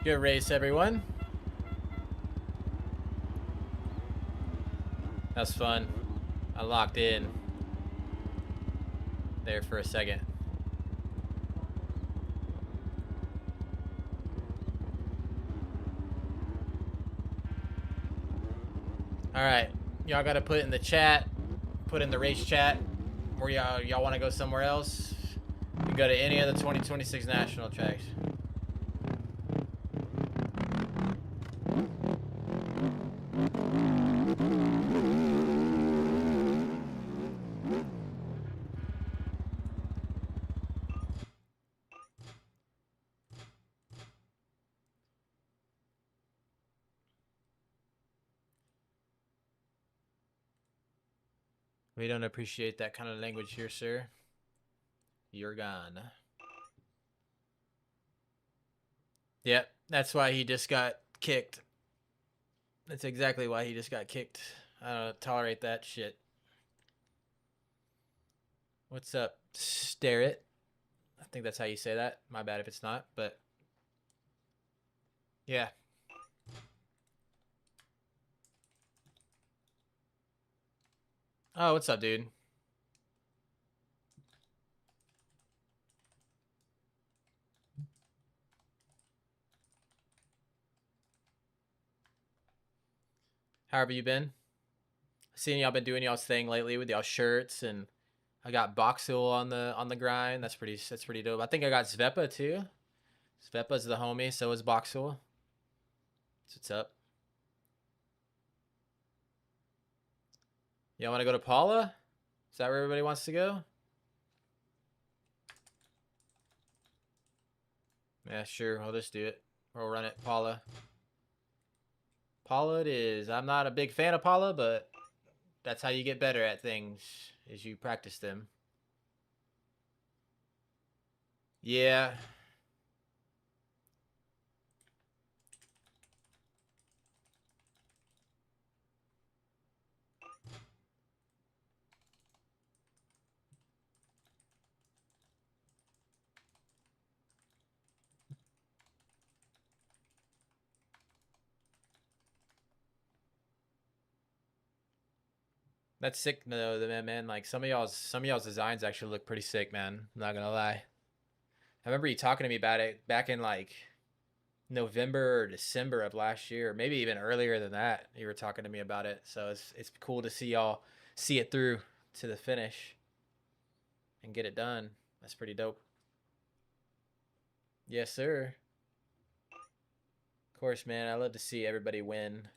Good race, everyone. That's fun. I locked in there for a second. All right, y'all gotta put in the chat, put in the race chat, where y'all want to go somewhere else. You can go to any of the 2026 national tracks. We don't appreciate that kind of language here, sir. You're gone. Yep, that's why he just got kicked. That's exactly why he just got kicked. I don't tolerate that shit. What's up? Stare it. I think that's how you say that. My bad if it's not, but yeah. Oh, what's up, dude? How have you been? Seeing y'all been doing y'all's thing lately with y'all shirts, and I got Boxul on the grind. That's pretty dope. I think I got Svepa too. Svepa's the homie, so is Boxul. That's what's up. Y'all want to go to Paula? Is that where everybody wants to go? Yeah, sure. I'll just do it. We'll run it. Paula. Paula it is. I'm not a big fan of Paula, but that's how you get better at things, is you practice them. Yeah. That's sick though, man. Like some of y'all's designs actually look pretty sick, man. I'm not gonna lie. I remember you talking to me about it back in like November or December of last year, maybe even earlier than that. You were talking to me about it, so it's cool to see y'all see it through to the finish and get it done. That's pretty dope. Yes, sir. Of course, man. I love to see everybody win.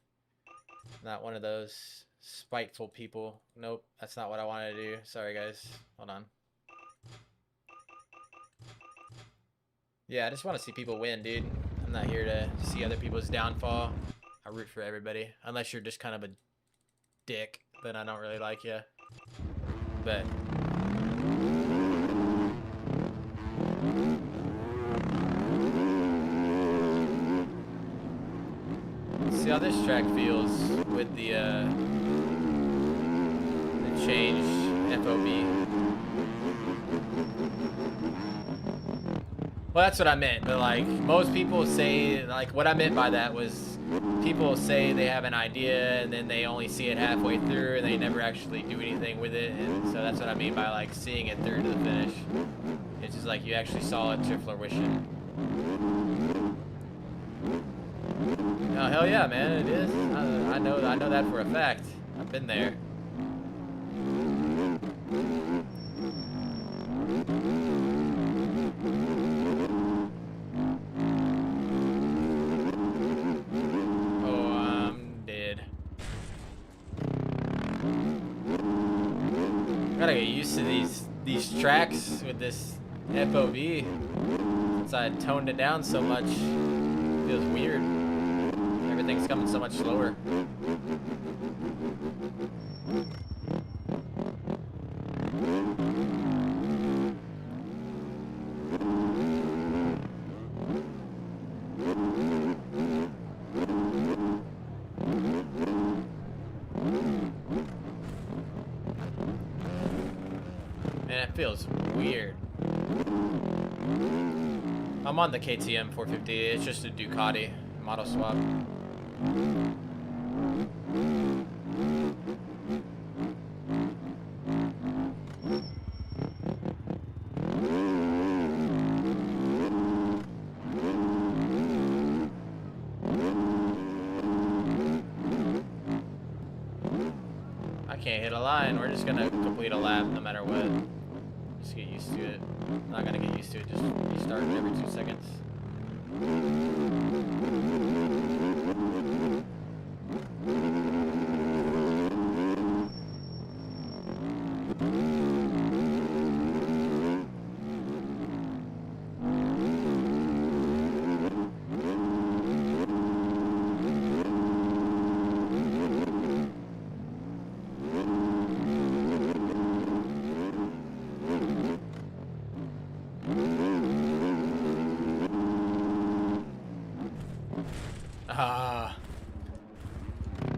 Not one of those spiteful people. Nope, that's not what I wanted to do. Sorry, guys. Hold on. Yeah, I just want to see people win, dude. I'm not here to see other people's downfall. I root for everybody. Unless you're just kind of a dick, then I don't really like you. But see how this track feels with the changed FOB. Well, that's what I meant, but like most people say, like what I meant by that was people say they have an idea and then they only see it halfway through and they never actually do anything with it, and so that's what I mean by like seeing it through to the finish. It's just like you actually saw it to fruition. Oh hell yeah, man, it is. I know that for a fact. I've been there. Gotta get used to these tracks with this FOV. Since I toned it down so much, it feels weird. Everything's coming so much slower. Man, it feels weird. I'm on the KTM 450. It's just a Ducati model swap. I can't hit a line. We're just gonna complete a lap no matter what. Just get used to it. I'm not gonna get used to it, just restart every 2 seconds.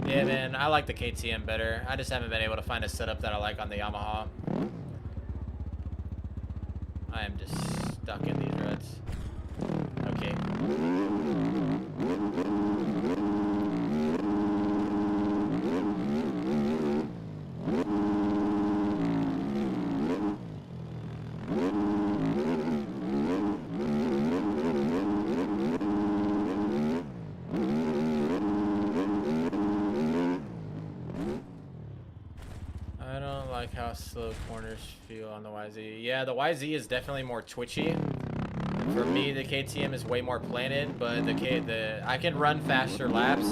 Yeah, man, I like the KTM better. I just haven't been able to find a setup that I like on the Yamaha. I am just stuck in these ruts. Okay. slow corners feel on the YZ. Yeah, the YZ is definitely more twitchy. For me, the KTM is way more planted, but I can run faster laps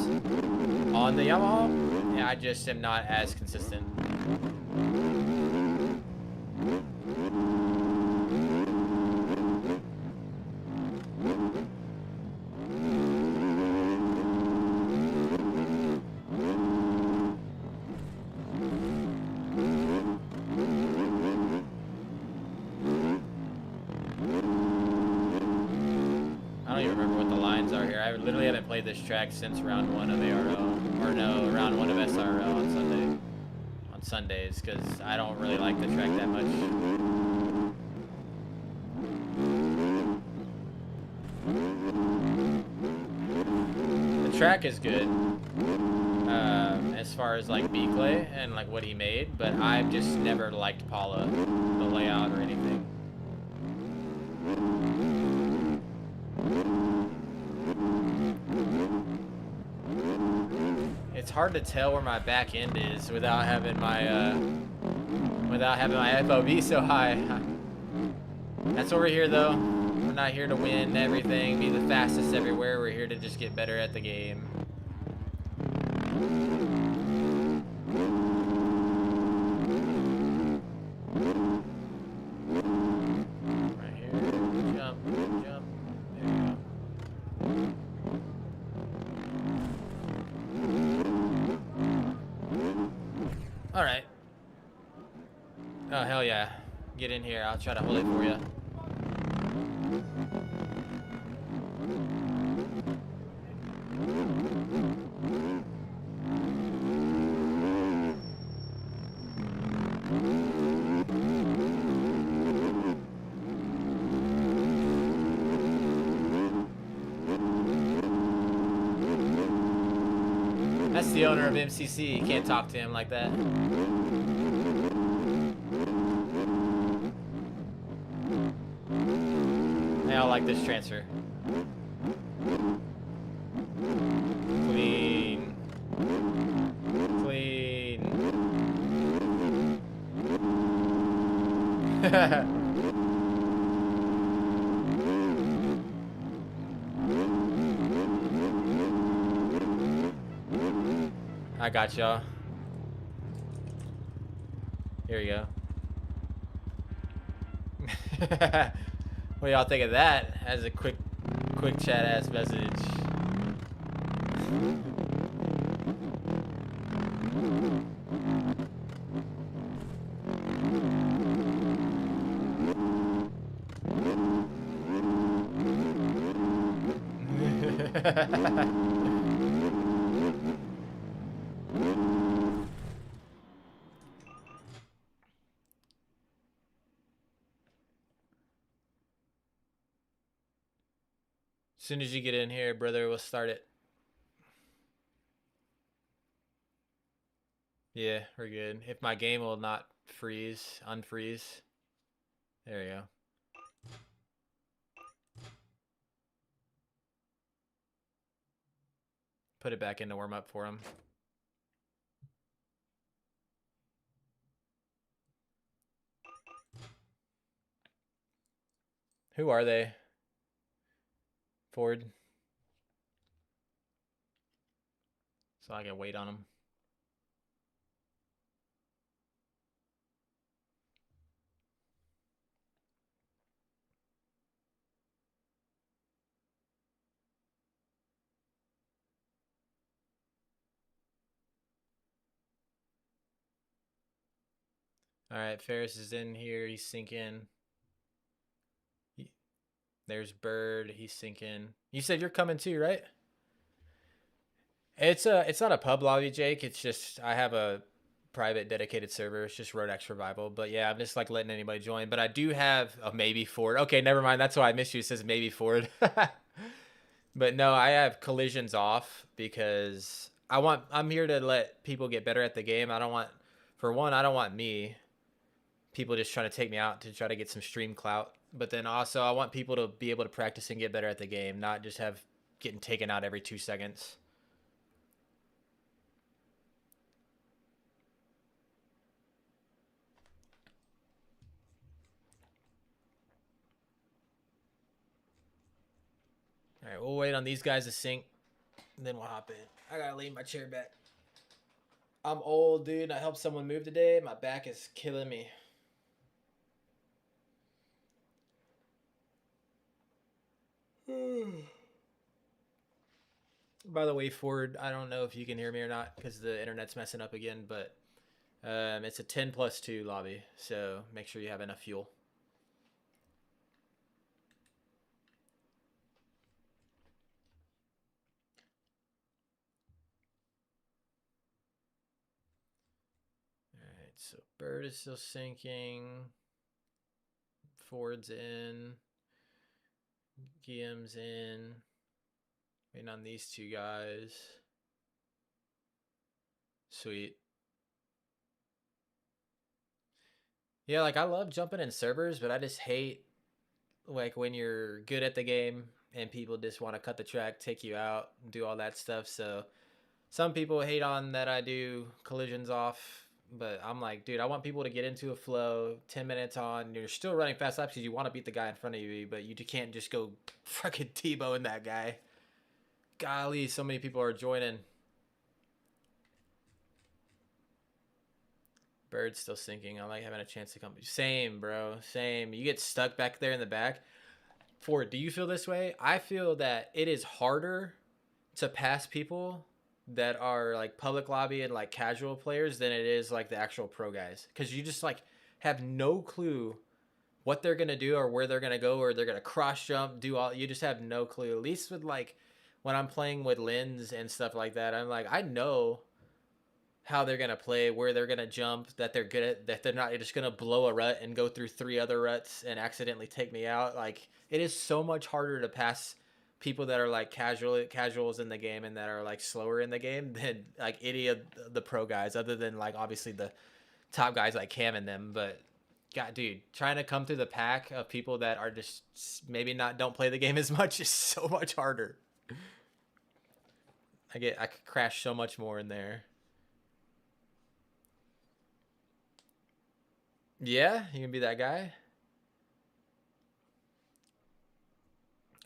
on the Yamaha. Yeah, I just am not as consistent. I don't even remember what the lines are here. I literally haven't played this track since round 1 of ARO. Or no, round 1 of SRO on Sunday. On Sundays, because I don't really like the track that much. The track is good. As far as like B-Clay and like what he made, but I've just never liked Paula, the layout or anything. It's hard to tell where my back end is without having my FOV so high. That's what we're here though. We're not here to win everything, be the fastest everywhere. We're here to just get better at the game. Right here, jump, jump. There you go. All right. Oh, hell yeah. Get in here. I'll try to hold it for you. That's the owner of MCC. You can't talk to him like that. Hey, I like this transfer. Clean. Clean. I got y'all. Here we go. What do y'all think of that as a quick chat ass message? As soon as you get in here, brother, we'll start it. Yeah, we're good. If my game will not unfreeze. There we go. Put it back into warm up for him. Who are they? Ford. So I can wait on them. All right, Ferris is in here. He's sinking. There's Bird. He's sinking. You said you're coming too, right? It's not a pub lobby, Jake. It's just I have a private dedicated server. It's just Rodak'S Survival. But yeah, I'm just like letting anybody join. But I do have a maybe Ford. Okay, never mind. That's why I missed you. It says maybe Ford. But no, I have collisions off because I'm here to let people get better at the game. I don't want people just trying to take me out to try to get some stream clout. But then also I want people to be able to practice and get better at the game, not just have getting taken out every 2 seconds. All right, we'll wait on these guys to sync, and then we'll hop in. I gotta lean my chair back. I'm old, dude. I helped someone move today. My back is killing me. By the way, Ford, I don't know if you can hear me or not because the internet's messing up again, but it's a 10+2 lobby, so make sure you have enough fuel. Alright, so Bird is still sinking. Ford's in. Guillaume's in. Waiting on these two guys. Sweet. Yeah, like I love jumping in servers, but I just hate like when you're good at the game and people just want to cut the track, take you out, do all that stuff. So some people hate on that I do collisions off, but I'm like, dude, I want people to get into a flow, 10 minutes on, you're still running fast laps because you want to beat the guy in front of you, but you can't just go fucking T-bowing that guy. Golly, so many people are joining. Bird's still sinking. I like having a chance to come. Same, bro. Same. You get stuck back there in the back. Ford, do you feel this way? I feel that it is harder to pass people that are like public lobby and like casual players than it is like the actual pro guys. Because you just like have no clue what they're going to do or where they're going to go or they're going to cross jump, do all. You just have no clue. At least with like when I'm playing with Lens and stuff like that, I'm like, I know how they're gonna play, where they're gonna jump, that they're good at, that they're not just gonna blow a rut and go through 3 other ruts and accidentally take me out. Like it is so much harder to pass people that are like casuals in the game and that are like slower in the game than like any of the pro guys, other than like obviously the top guys like Cam and them. But God, dude, trying to come through the pack of people that are just maybe don't play the game as much is so much harder. I could crash so much more in there. Yeah, you can be that guy.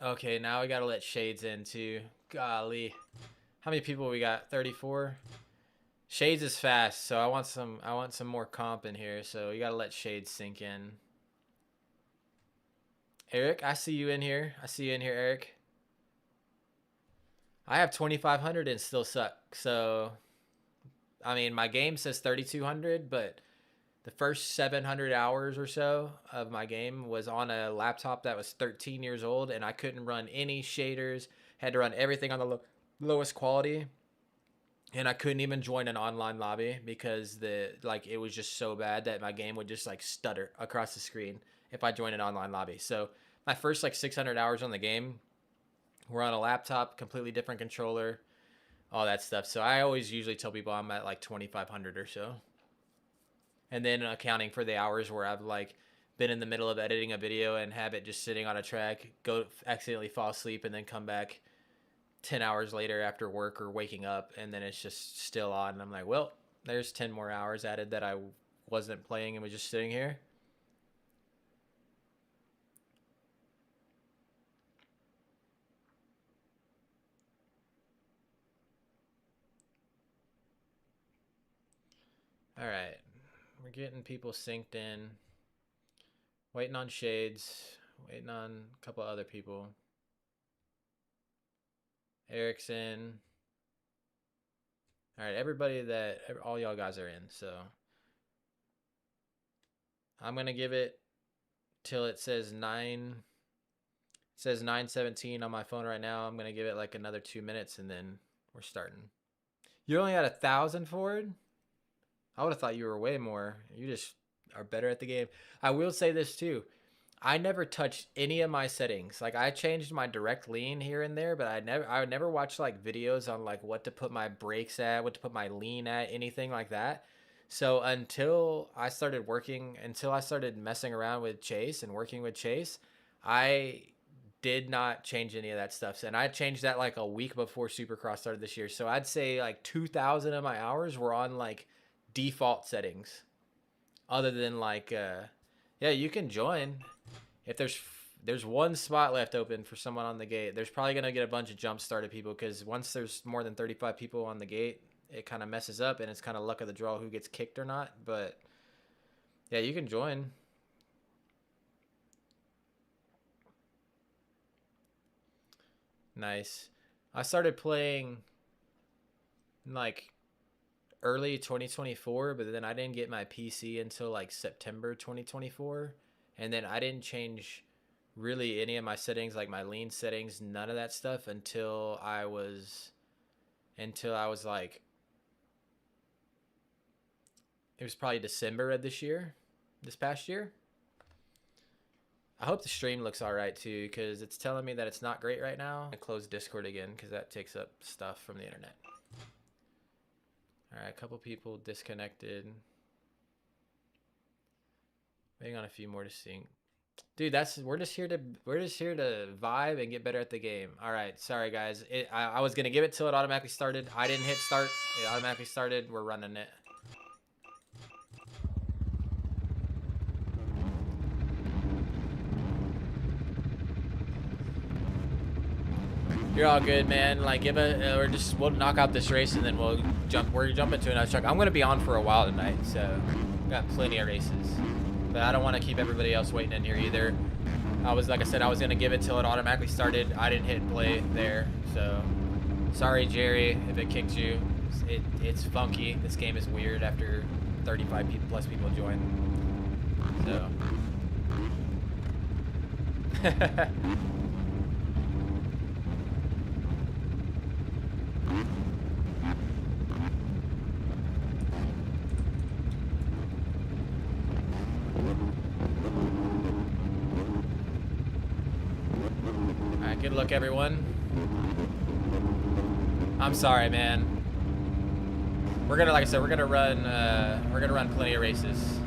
Okay, now we gotta let Shades in too. Golly, how many people we got? 34. Shades is fast, so I want some more comp in here. So you gotta let Shades sink in. Eric, I see you in here. I see you in here, Eric. I have 2,500 and still suck. So, I mean, my game says 3,200, but the first 700 hours or so of my game was on a laptop that was 13 years old, and I couldn't run any shaders. Had to run everything on the lowest quality, and I couldn't even join an online lobby because it was just so bad that my game would just like stutter across the screen if I joined an online lobby. So my first like 600 hours on the game were on a laptop, completely different controller, all that stuff. So I always usually tell people I'm at like 2,500 or so. And then accounting for the hours where I've like been in the middle of editing a video and have it just sitting on a track, go accidentally fall asleep and then come back 10 hours later after work or waking up, and then it's just still on. And I'm like, well, there's 10 more hours added that I wasn't playing and was just sitting here. All right. We're getting people synced in. Waiting on Shades. Waiting on a couple other people. Eric's in. All right, all y'all guys are in, so I'm gonna give it till it says 9:17 on my phone right now. I'm gonna give it like another 2 minutes and then we're starting. You only had 1,000 forward? I would have thought you were way more. You just are better at the game. I will say this too. I never touched any of my settings. Like I changed my direct lean here and there, but I would never watch like videos on like what to put my brakes at, what to put my lean at, anything like that. So until I started messing around with Chase and working with Chase, I did not change any of that stuff. And I changed that like a week before Supercross started this year. So I'd say like 2,000 of my hours were on like default settings. Other than like, yeah, you can join. If there's there's one spot left open for someone on the gate. There's probably gonna get a bunch of jump started people because once there's more than 35 people on the gate, it kind of messes up and it's kind of luck of the draw who gets kicked or not. But yeah, you can join. Nice. I started playing like early 2024, but then I didn't get my PC until like September 2024, and then I didn't change really any of my settings, like my lean settings, none of that stuff until I was like, it was probably December of this past year. I hope the stream looks all right too, because it's telling me that it's not great right now. I close Discord again because that takes up stuff from the internet. All right, a couple people disconnected. Waiting on a few more to sync. Dude, we're just here to vibe and get better at the game. All right, sorry guys. I was gonna give it till it automatically started. I didn't hit start. It automatically started. We're running it. You're all good, man. Like, we'll knock out this race and then we're jumping to another truck. I'm gonna be on for a while tonight, so got plenty of races. But I don't want to keep everybody else waiting in here either. Like I said, I was gonna give it till it automatically started. I didn't hit play there, so sorry, Jerry, if it kicked you. It's funky. This game is weird after 35 plus people join. So. Alright, good luck everyone. I'm sorry, man. We're gonna, like I said, we're gonna run plenty of races.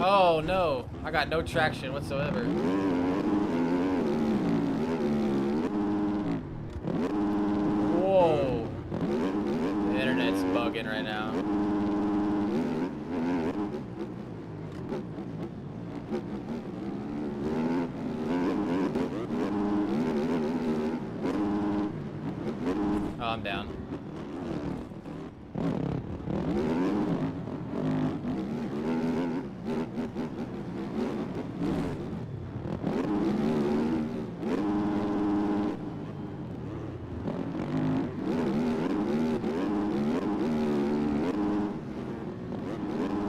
Oh no, I got no traction whatsoever. Whoa. The internet's bugging right now. Oh, I'm down.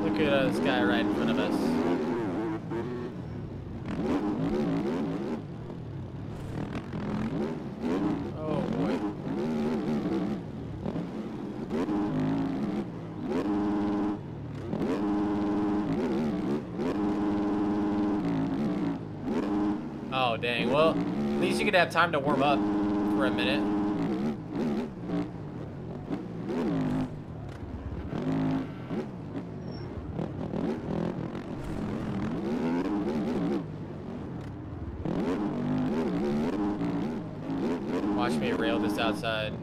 Look at this guy right in front of us. Oh boy. Oh dang, well, at least you could have time to warm up for a minute. Watch me rail this outside.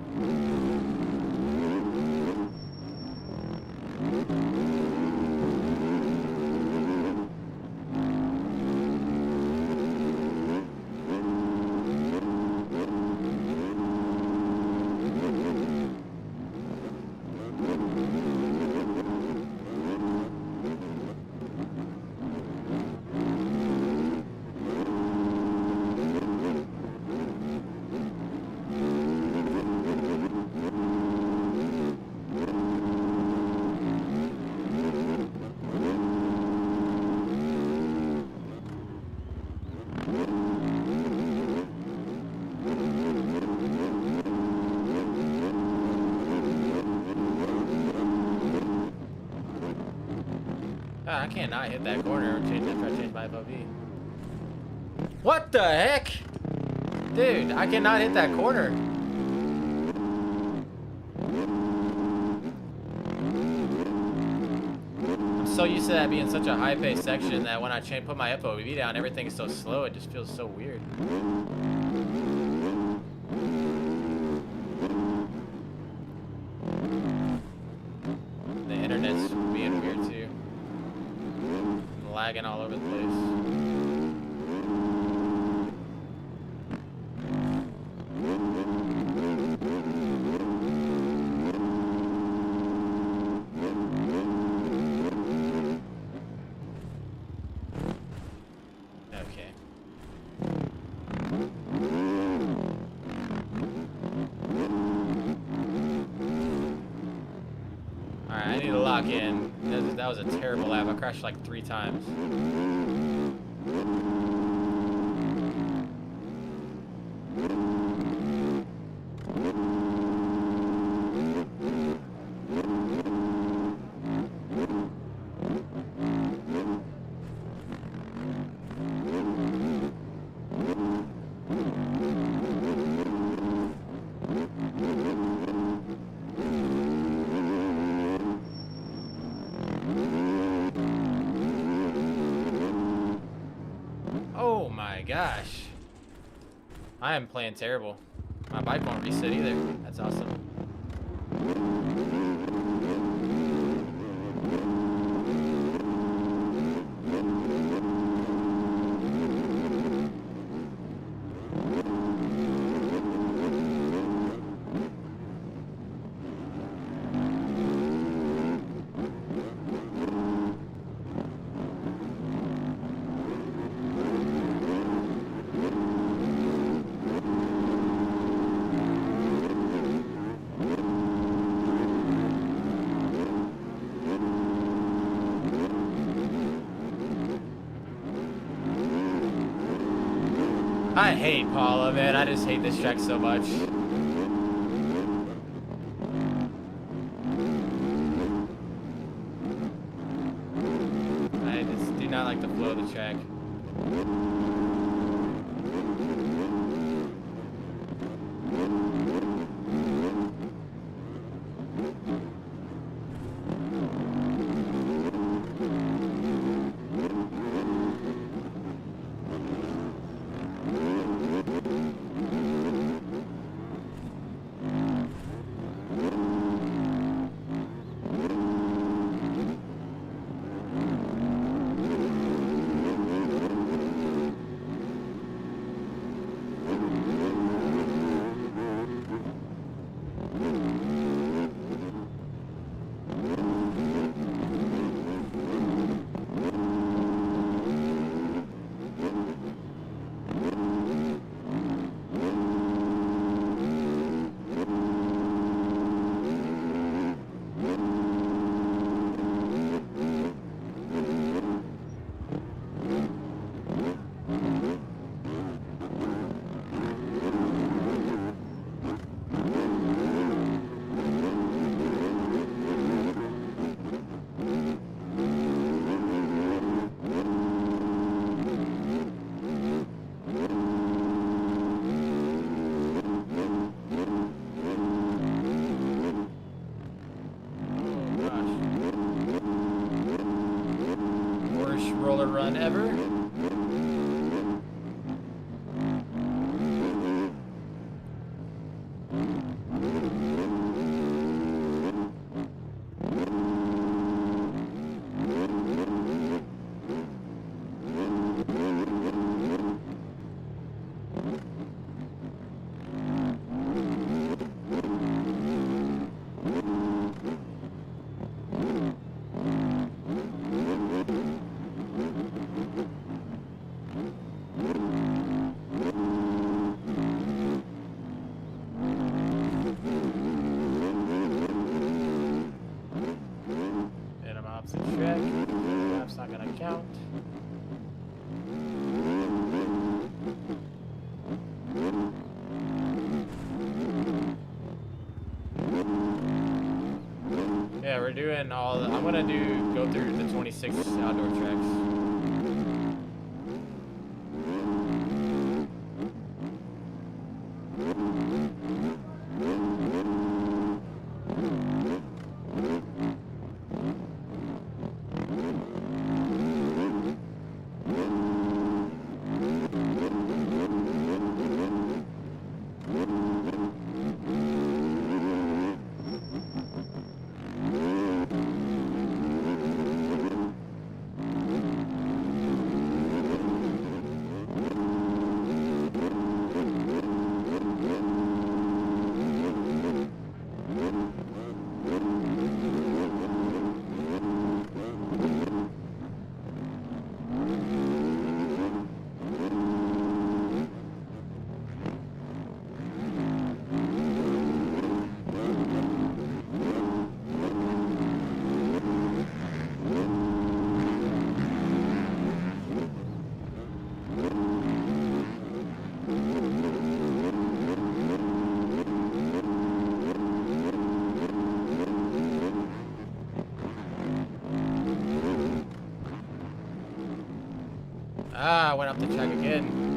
God, I can't not hit that corner and try to change my FOV. What the heck? Dude, I cannot hit that corner. I'm so used to that being such a high-paced section that when I put my FOV down, everything is so slow, it just feels so weird. The internet's being weird too. I'm lagging all over the place. I need to lock in. That was a terrible lap. I crashed like 3 times. Oh my gosh. I am playing terrible. My bike won't reset either. That's awesome. I hate Paula, man. I just hate this track so much. I just do not like the flow of the track. Roller run ever. Track. That's not gonna count. Yeah, we're doing all. I'm gonna go through the 26 outdoor tracks. Ah, I went up the track again.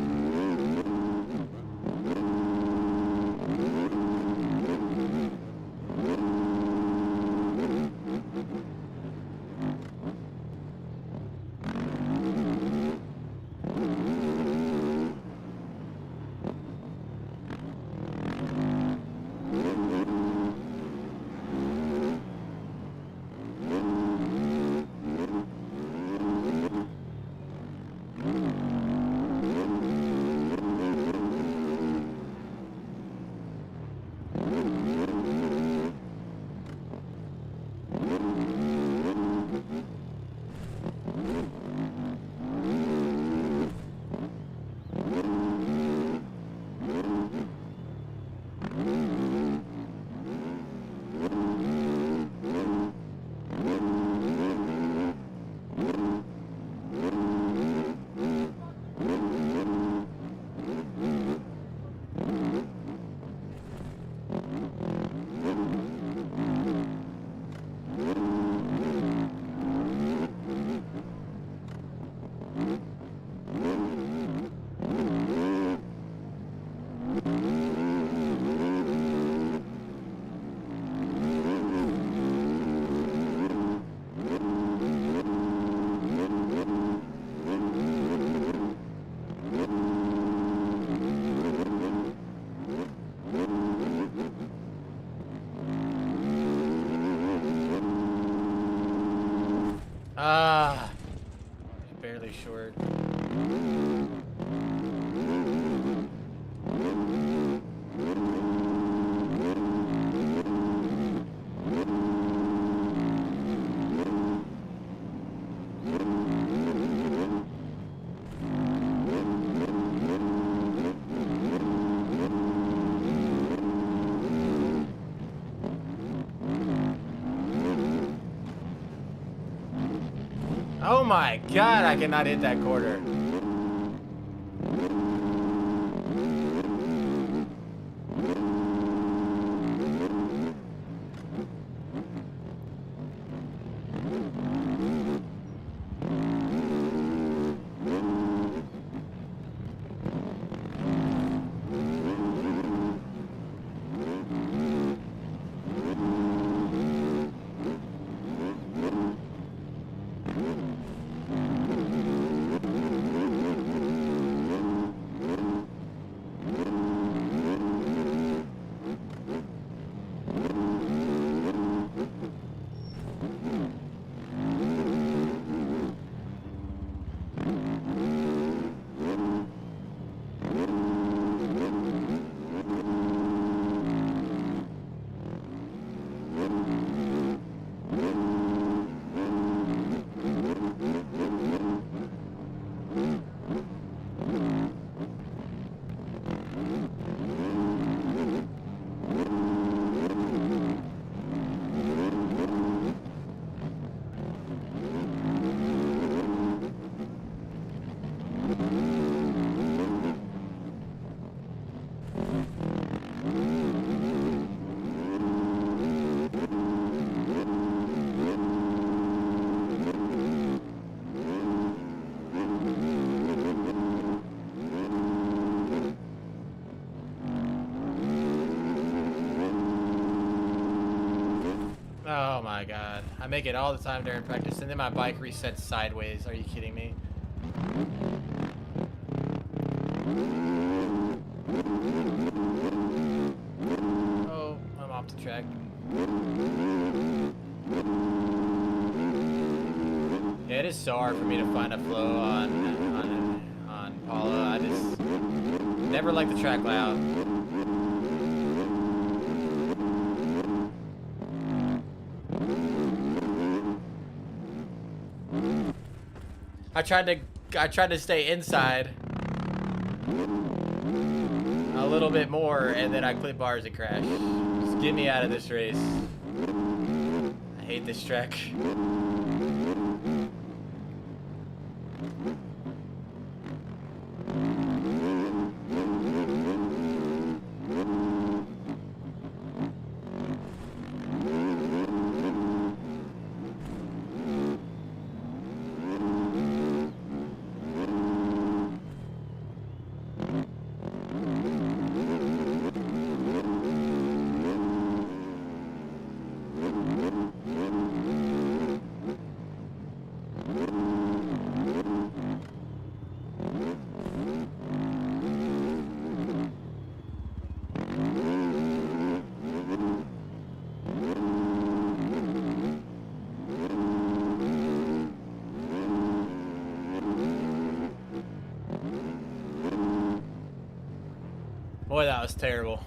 Ah, barely short. Oh my god, I cannot hit that quarter. Oh my god. I make it all the time during practice, and then my bike resets sideways. Are you kidding me? Oh, I'm off the track. Yeah, it is so hard for me to find a flow on Paula. I just never like the track layout. I tried to stay inside a little bit more, and then I clip bars and crash. Just get me out of this race. I hate this track. Boy, that was terrible.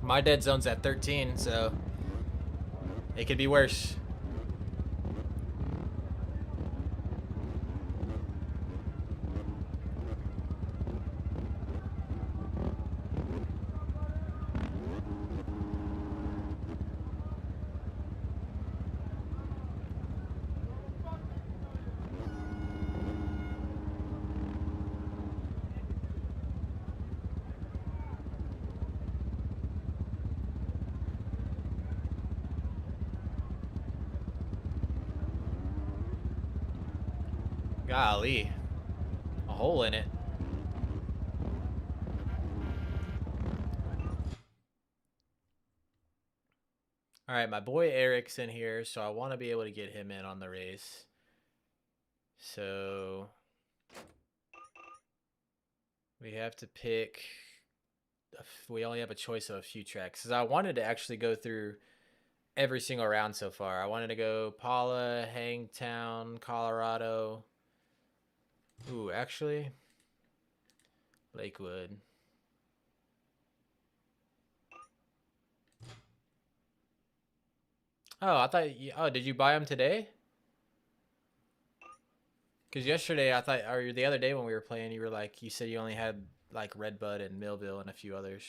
My dead zone's at 13, so it could be worse. Golly. A hole in it. Alright, my boy Eric's in here, so I want to be able to get him in on the race. So we have to pick. We only have a choice of a few tracks. Because I wanted to actually go through every single round so far. I wanted to go Paula, Hangtown, Colorado. Ooh, actually, Lakewood. Oh, I thought. Oh, did you buy them today? Because yesterday I thought, or the other day when we were playing, you were like, you said you only had like Redbud and Millville and a few others.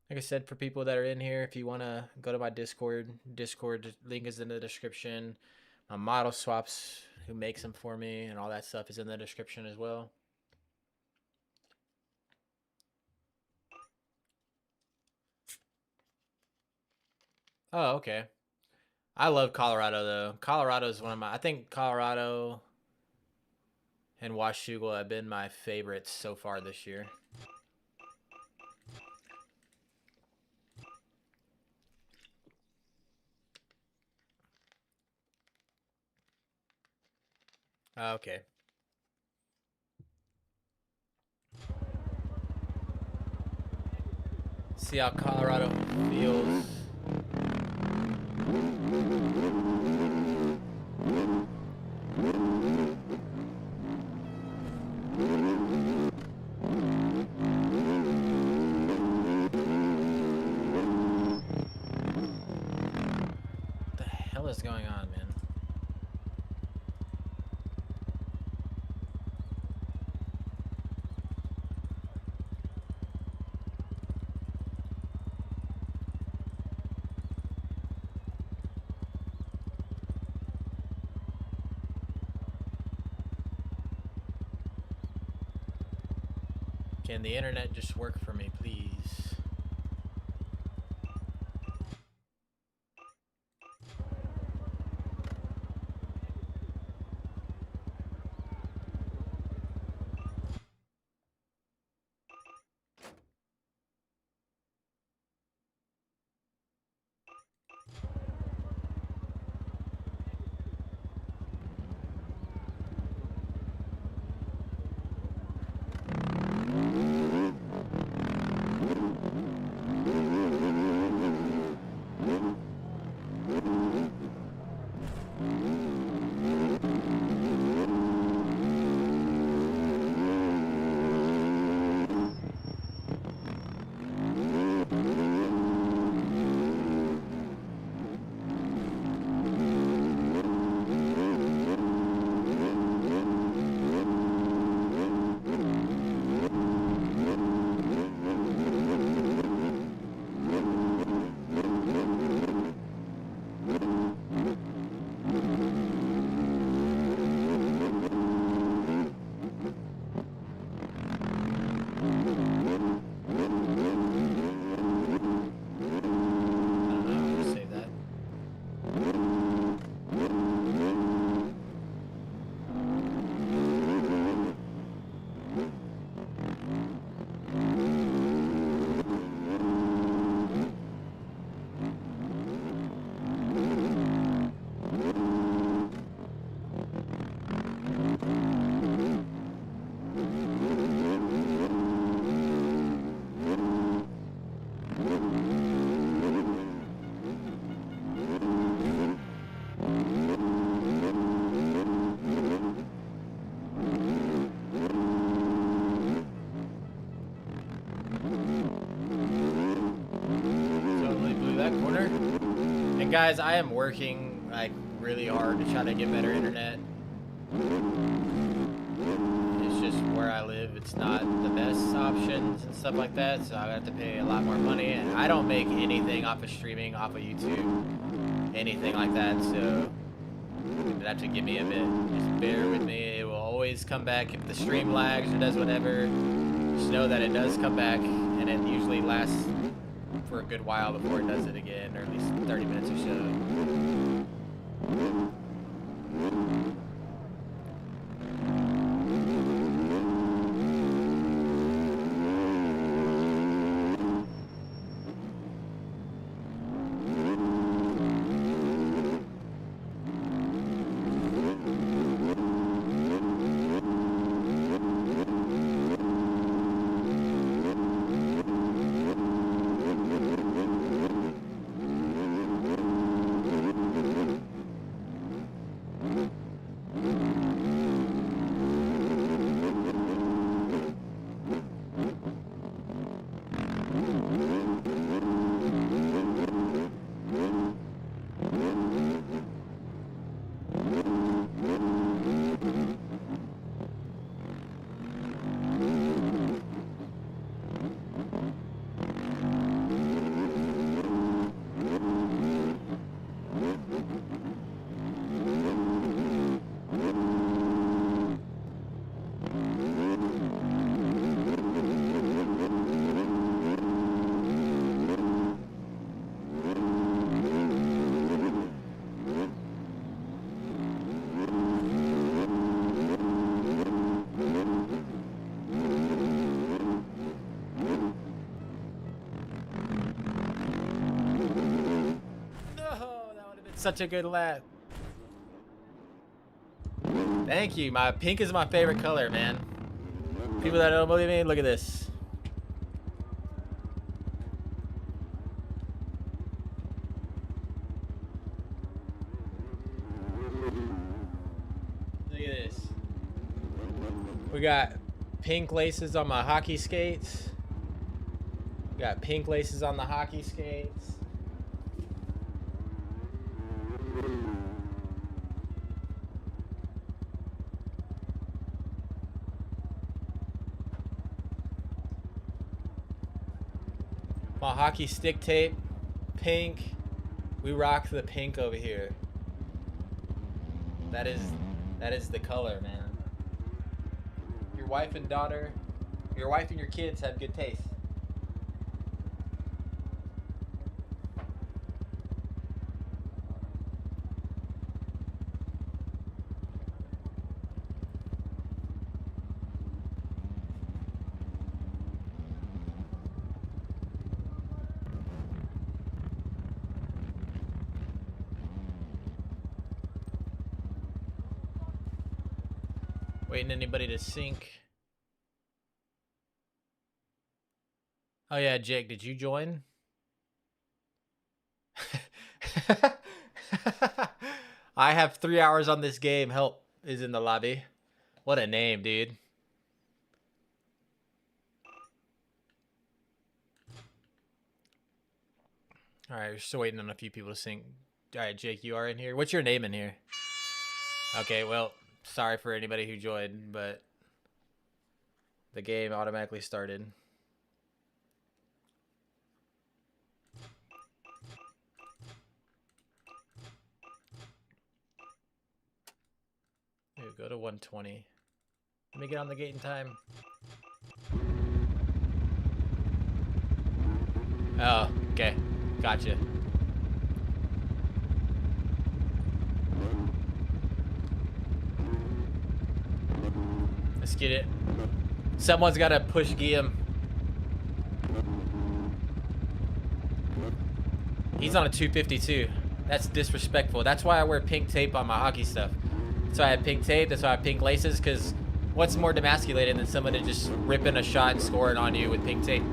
Like I said, for people that are in here, if you want to go to my Discord link is in the description. My model swaps, who makes them for me, and all that stuff is in the description as well. Oh, okay. I love Colorado, though. Colorado is one of my... I think Colorado and Washougal have been my favorites so far this year. Okay. See how Colorado feels. What the hell is going on, man? Can the internet just work for me, please? Guys, I am working like really hard to try to get better internet. It's just where I live, it's not the best options and stuff like that, so I have to pay a lot more money, and I don't make anything off of streaming, off of YouTube, anything like that, so you'd have to give me a bit. Just bear with me. It will always come back if the stream lags or does whatever. Just know that it does come back, and it usually lasts for a good while before it does it again, or at least 30 minutes or so. Such a good lap. Thank you. My pink is my favorite color, man. People that don't believe me, look at this. Look at this. We got pink laces on my hockey skates. We got pink laces on the hockey skates. My hockey stick tape, pink. We rock the pink over here. That is the color, man. Your wife and daughter Your wife and your kids have good taste. Waiting anybody to sync. Oh yeah, Jake, did you join? I have 3 hours on this game. Help is in the lobby. What a name, dude. All right, we're still waiting on a few people to sync. All right, Jake, you are in here. What's your name in here? Okay, well, sorry for anybody who joined, but the game automatically started. Ooh, go to 120. Let me get on the gate in time. Oh, okay. Gotcha. Let's get it. Someone's got to push Guillaume. He's on a 252. That's disrespectful. That's why I wear pink tape on my hockey stuff. That's why I have pink tape. That's why I have pink laces. Because what's more demasculated than somebody just ripping a shot and scoring on you with pink tape?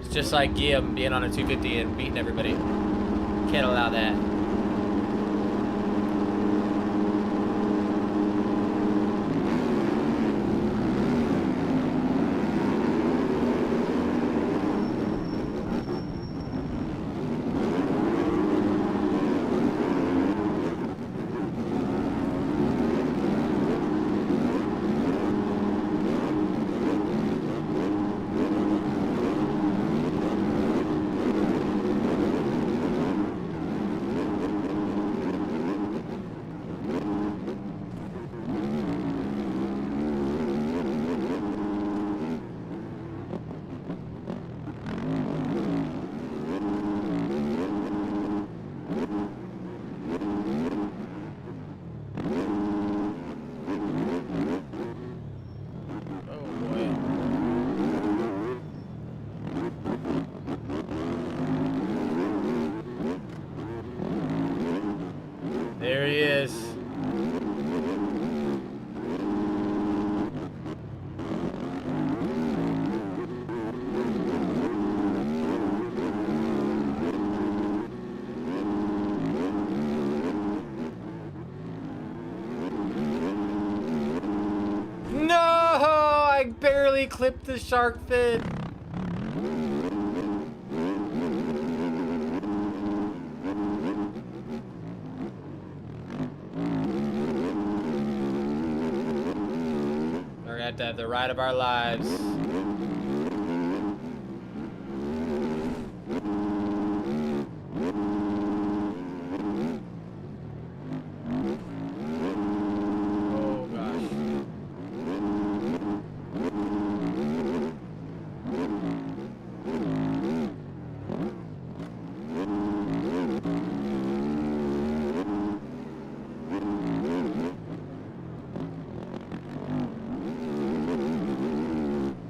It's just like Guillaume being on a 250 and beating everybody. Can't allow that. There he is. No! I barely clipped the shark fin. We're gonna have to have the ride of our lives. Oh gosh.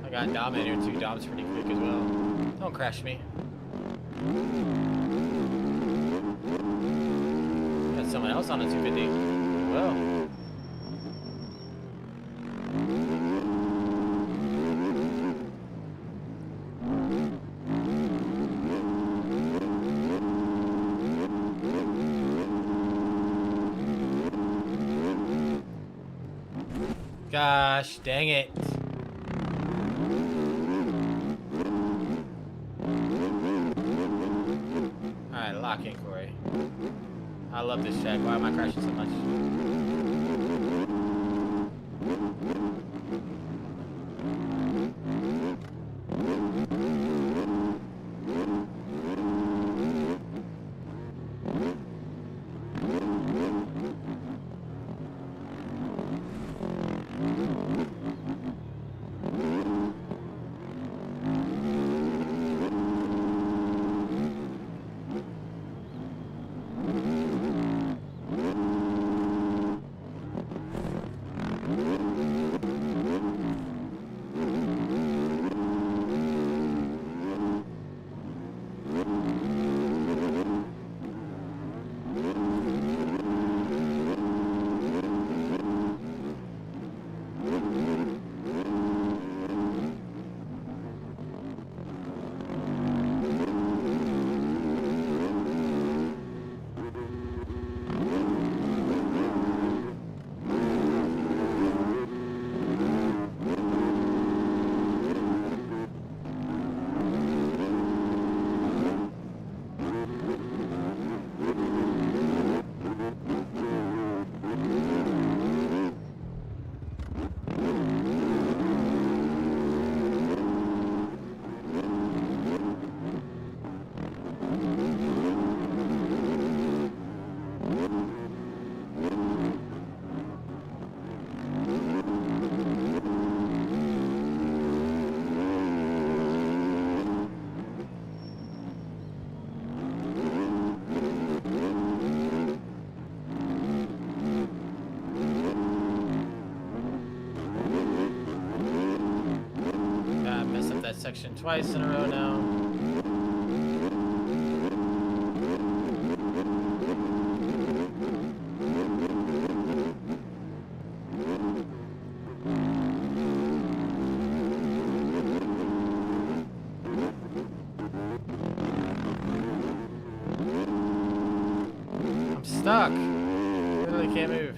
I got Dom in here too. Dom's pretty quick as well. Don't crash me. Got someone else on a 250. Well. Gosh, dang it. Alright, lock in, Corey. I love this track. Why am I crashing so much? section twice in a row now. I'm stuck. Literally can't move.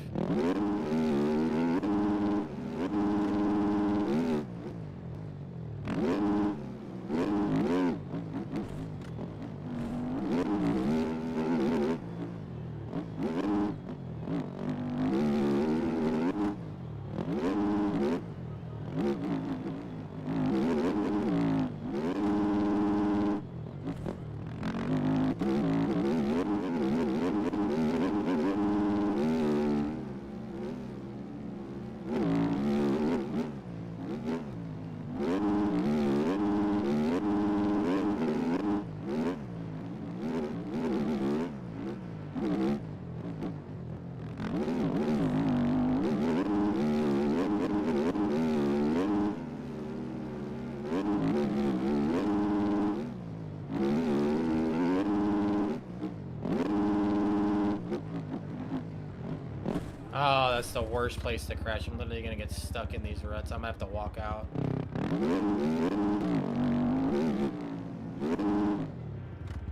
Oh, that's the worst place to crash. I'm literally gonna get stuck in these ruts. I'm gonna have to walk out.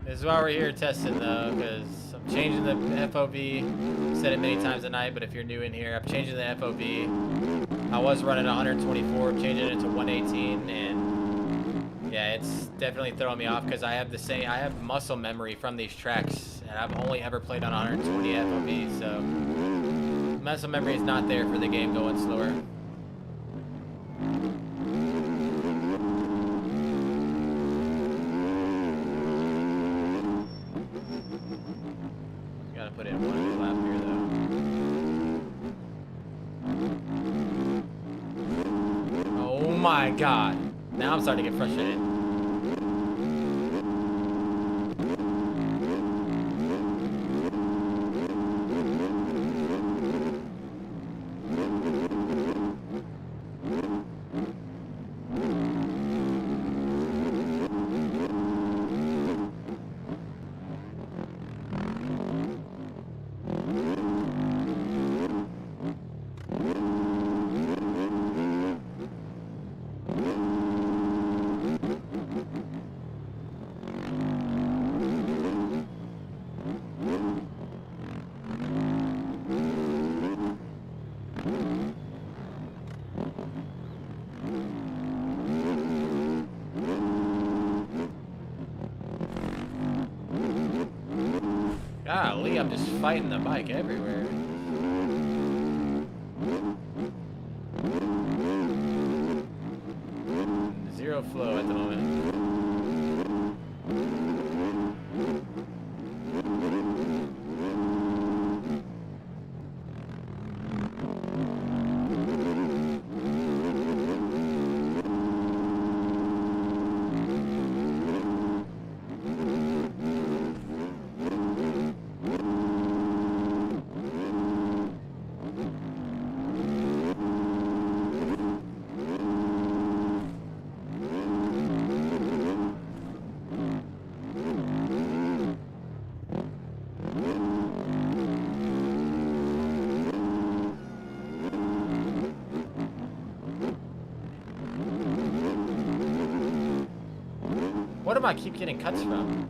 This is why we're here testing though, because I'm changing the FOV. Said it many times a night, but if you're new in here, I'm changing the FOV. I was running 124, changing it to 118, and yeah, it's definitely throwing me off because I have muscle memory from these tracks, and I've only ever played on 120 FOV, so muscle memory is not there for the game going slower. Gotta put in one more lap here though. Oh my god. Now I'm starting to get frustrated. Golly, I'm just fighting the bike everywhere. Zero flow at the moment. What do I keep getting cuts from?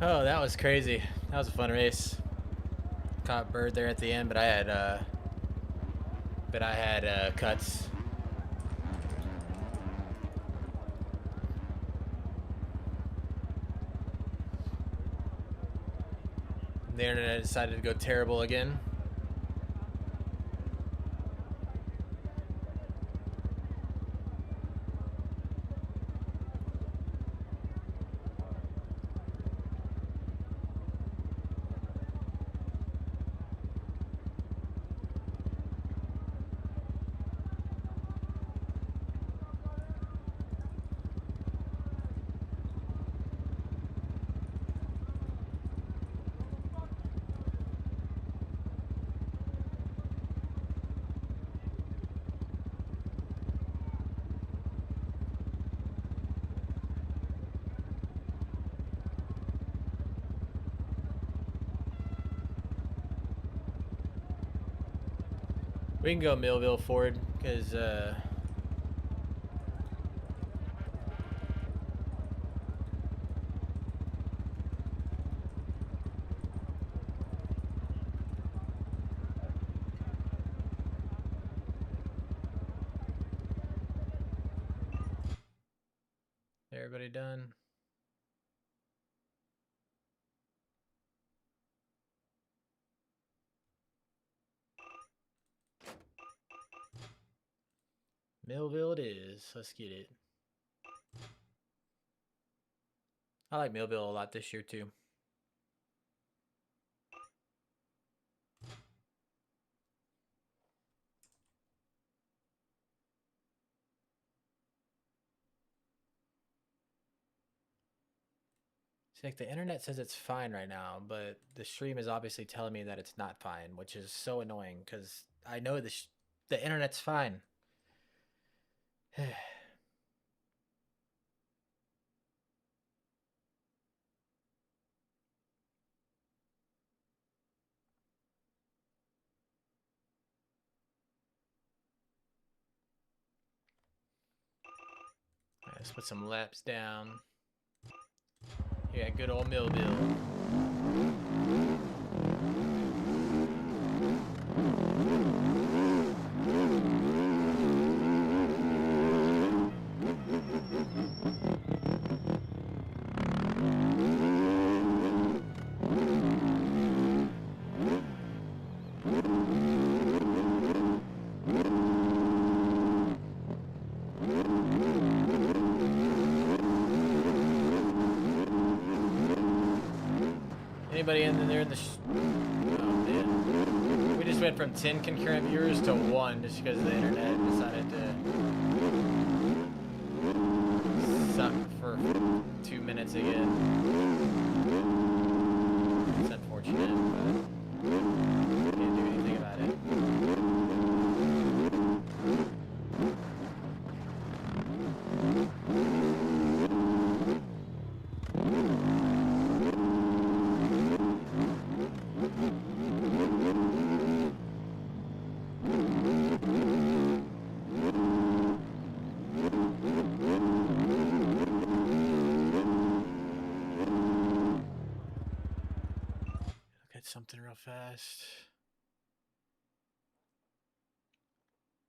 Oh, that was crazy. That was a fun race. Caught bird there at the end, but I had cuts. The internet decided to go terrible again. We can go Millville Ford because everybody done. Millville it is. Let's get it. I like Millville a lot this year too. See, like the internet says it's fine right now, but the stream is obviously telling me that it's not fine, which is so annoying because I know the internet's fine. Let's put some laps down. Yeah, good old Millville. Anybody in there in the oh man. We just went from 10 concurrent viewers to 1 just because the internet decided to suck for 2 minutes again. It's unfortunate, but can't do anything about it. Something real fast.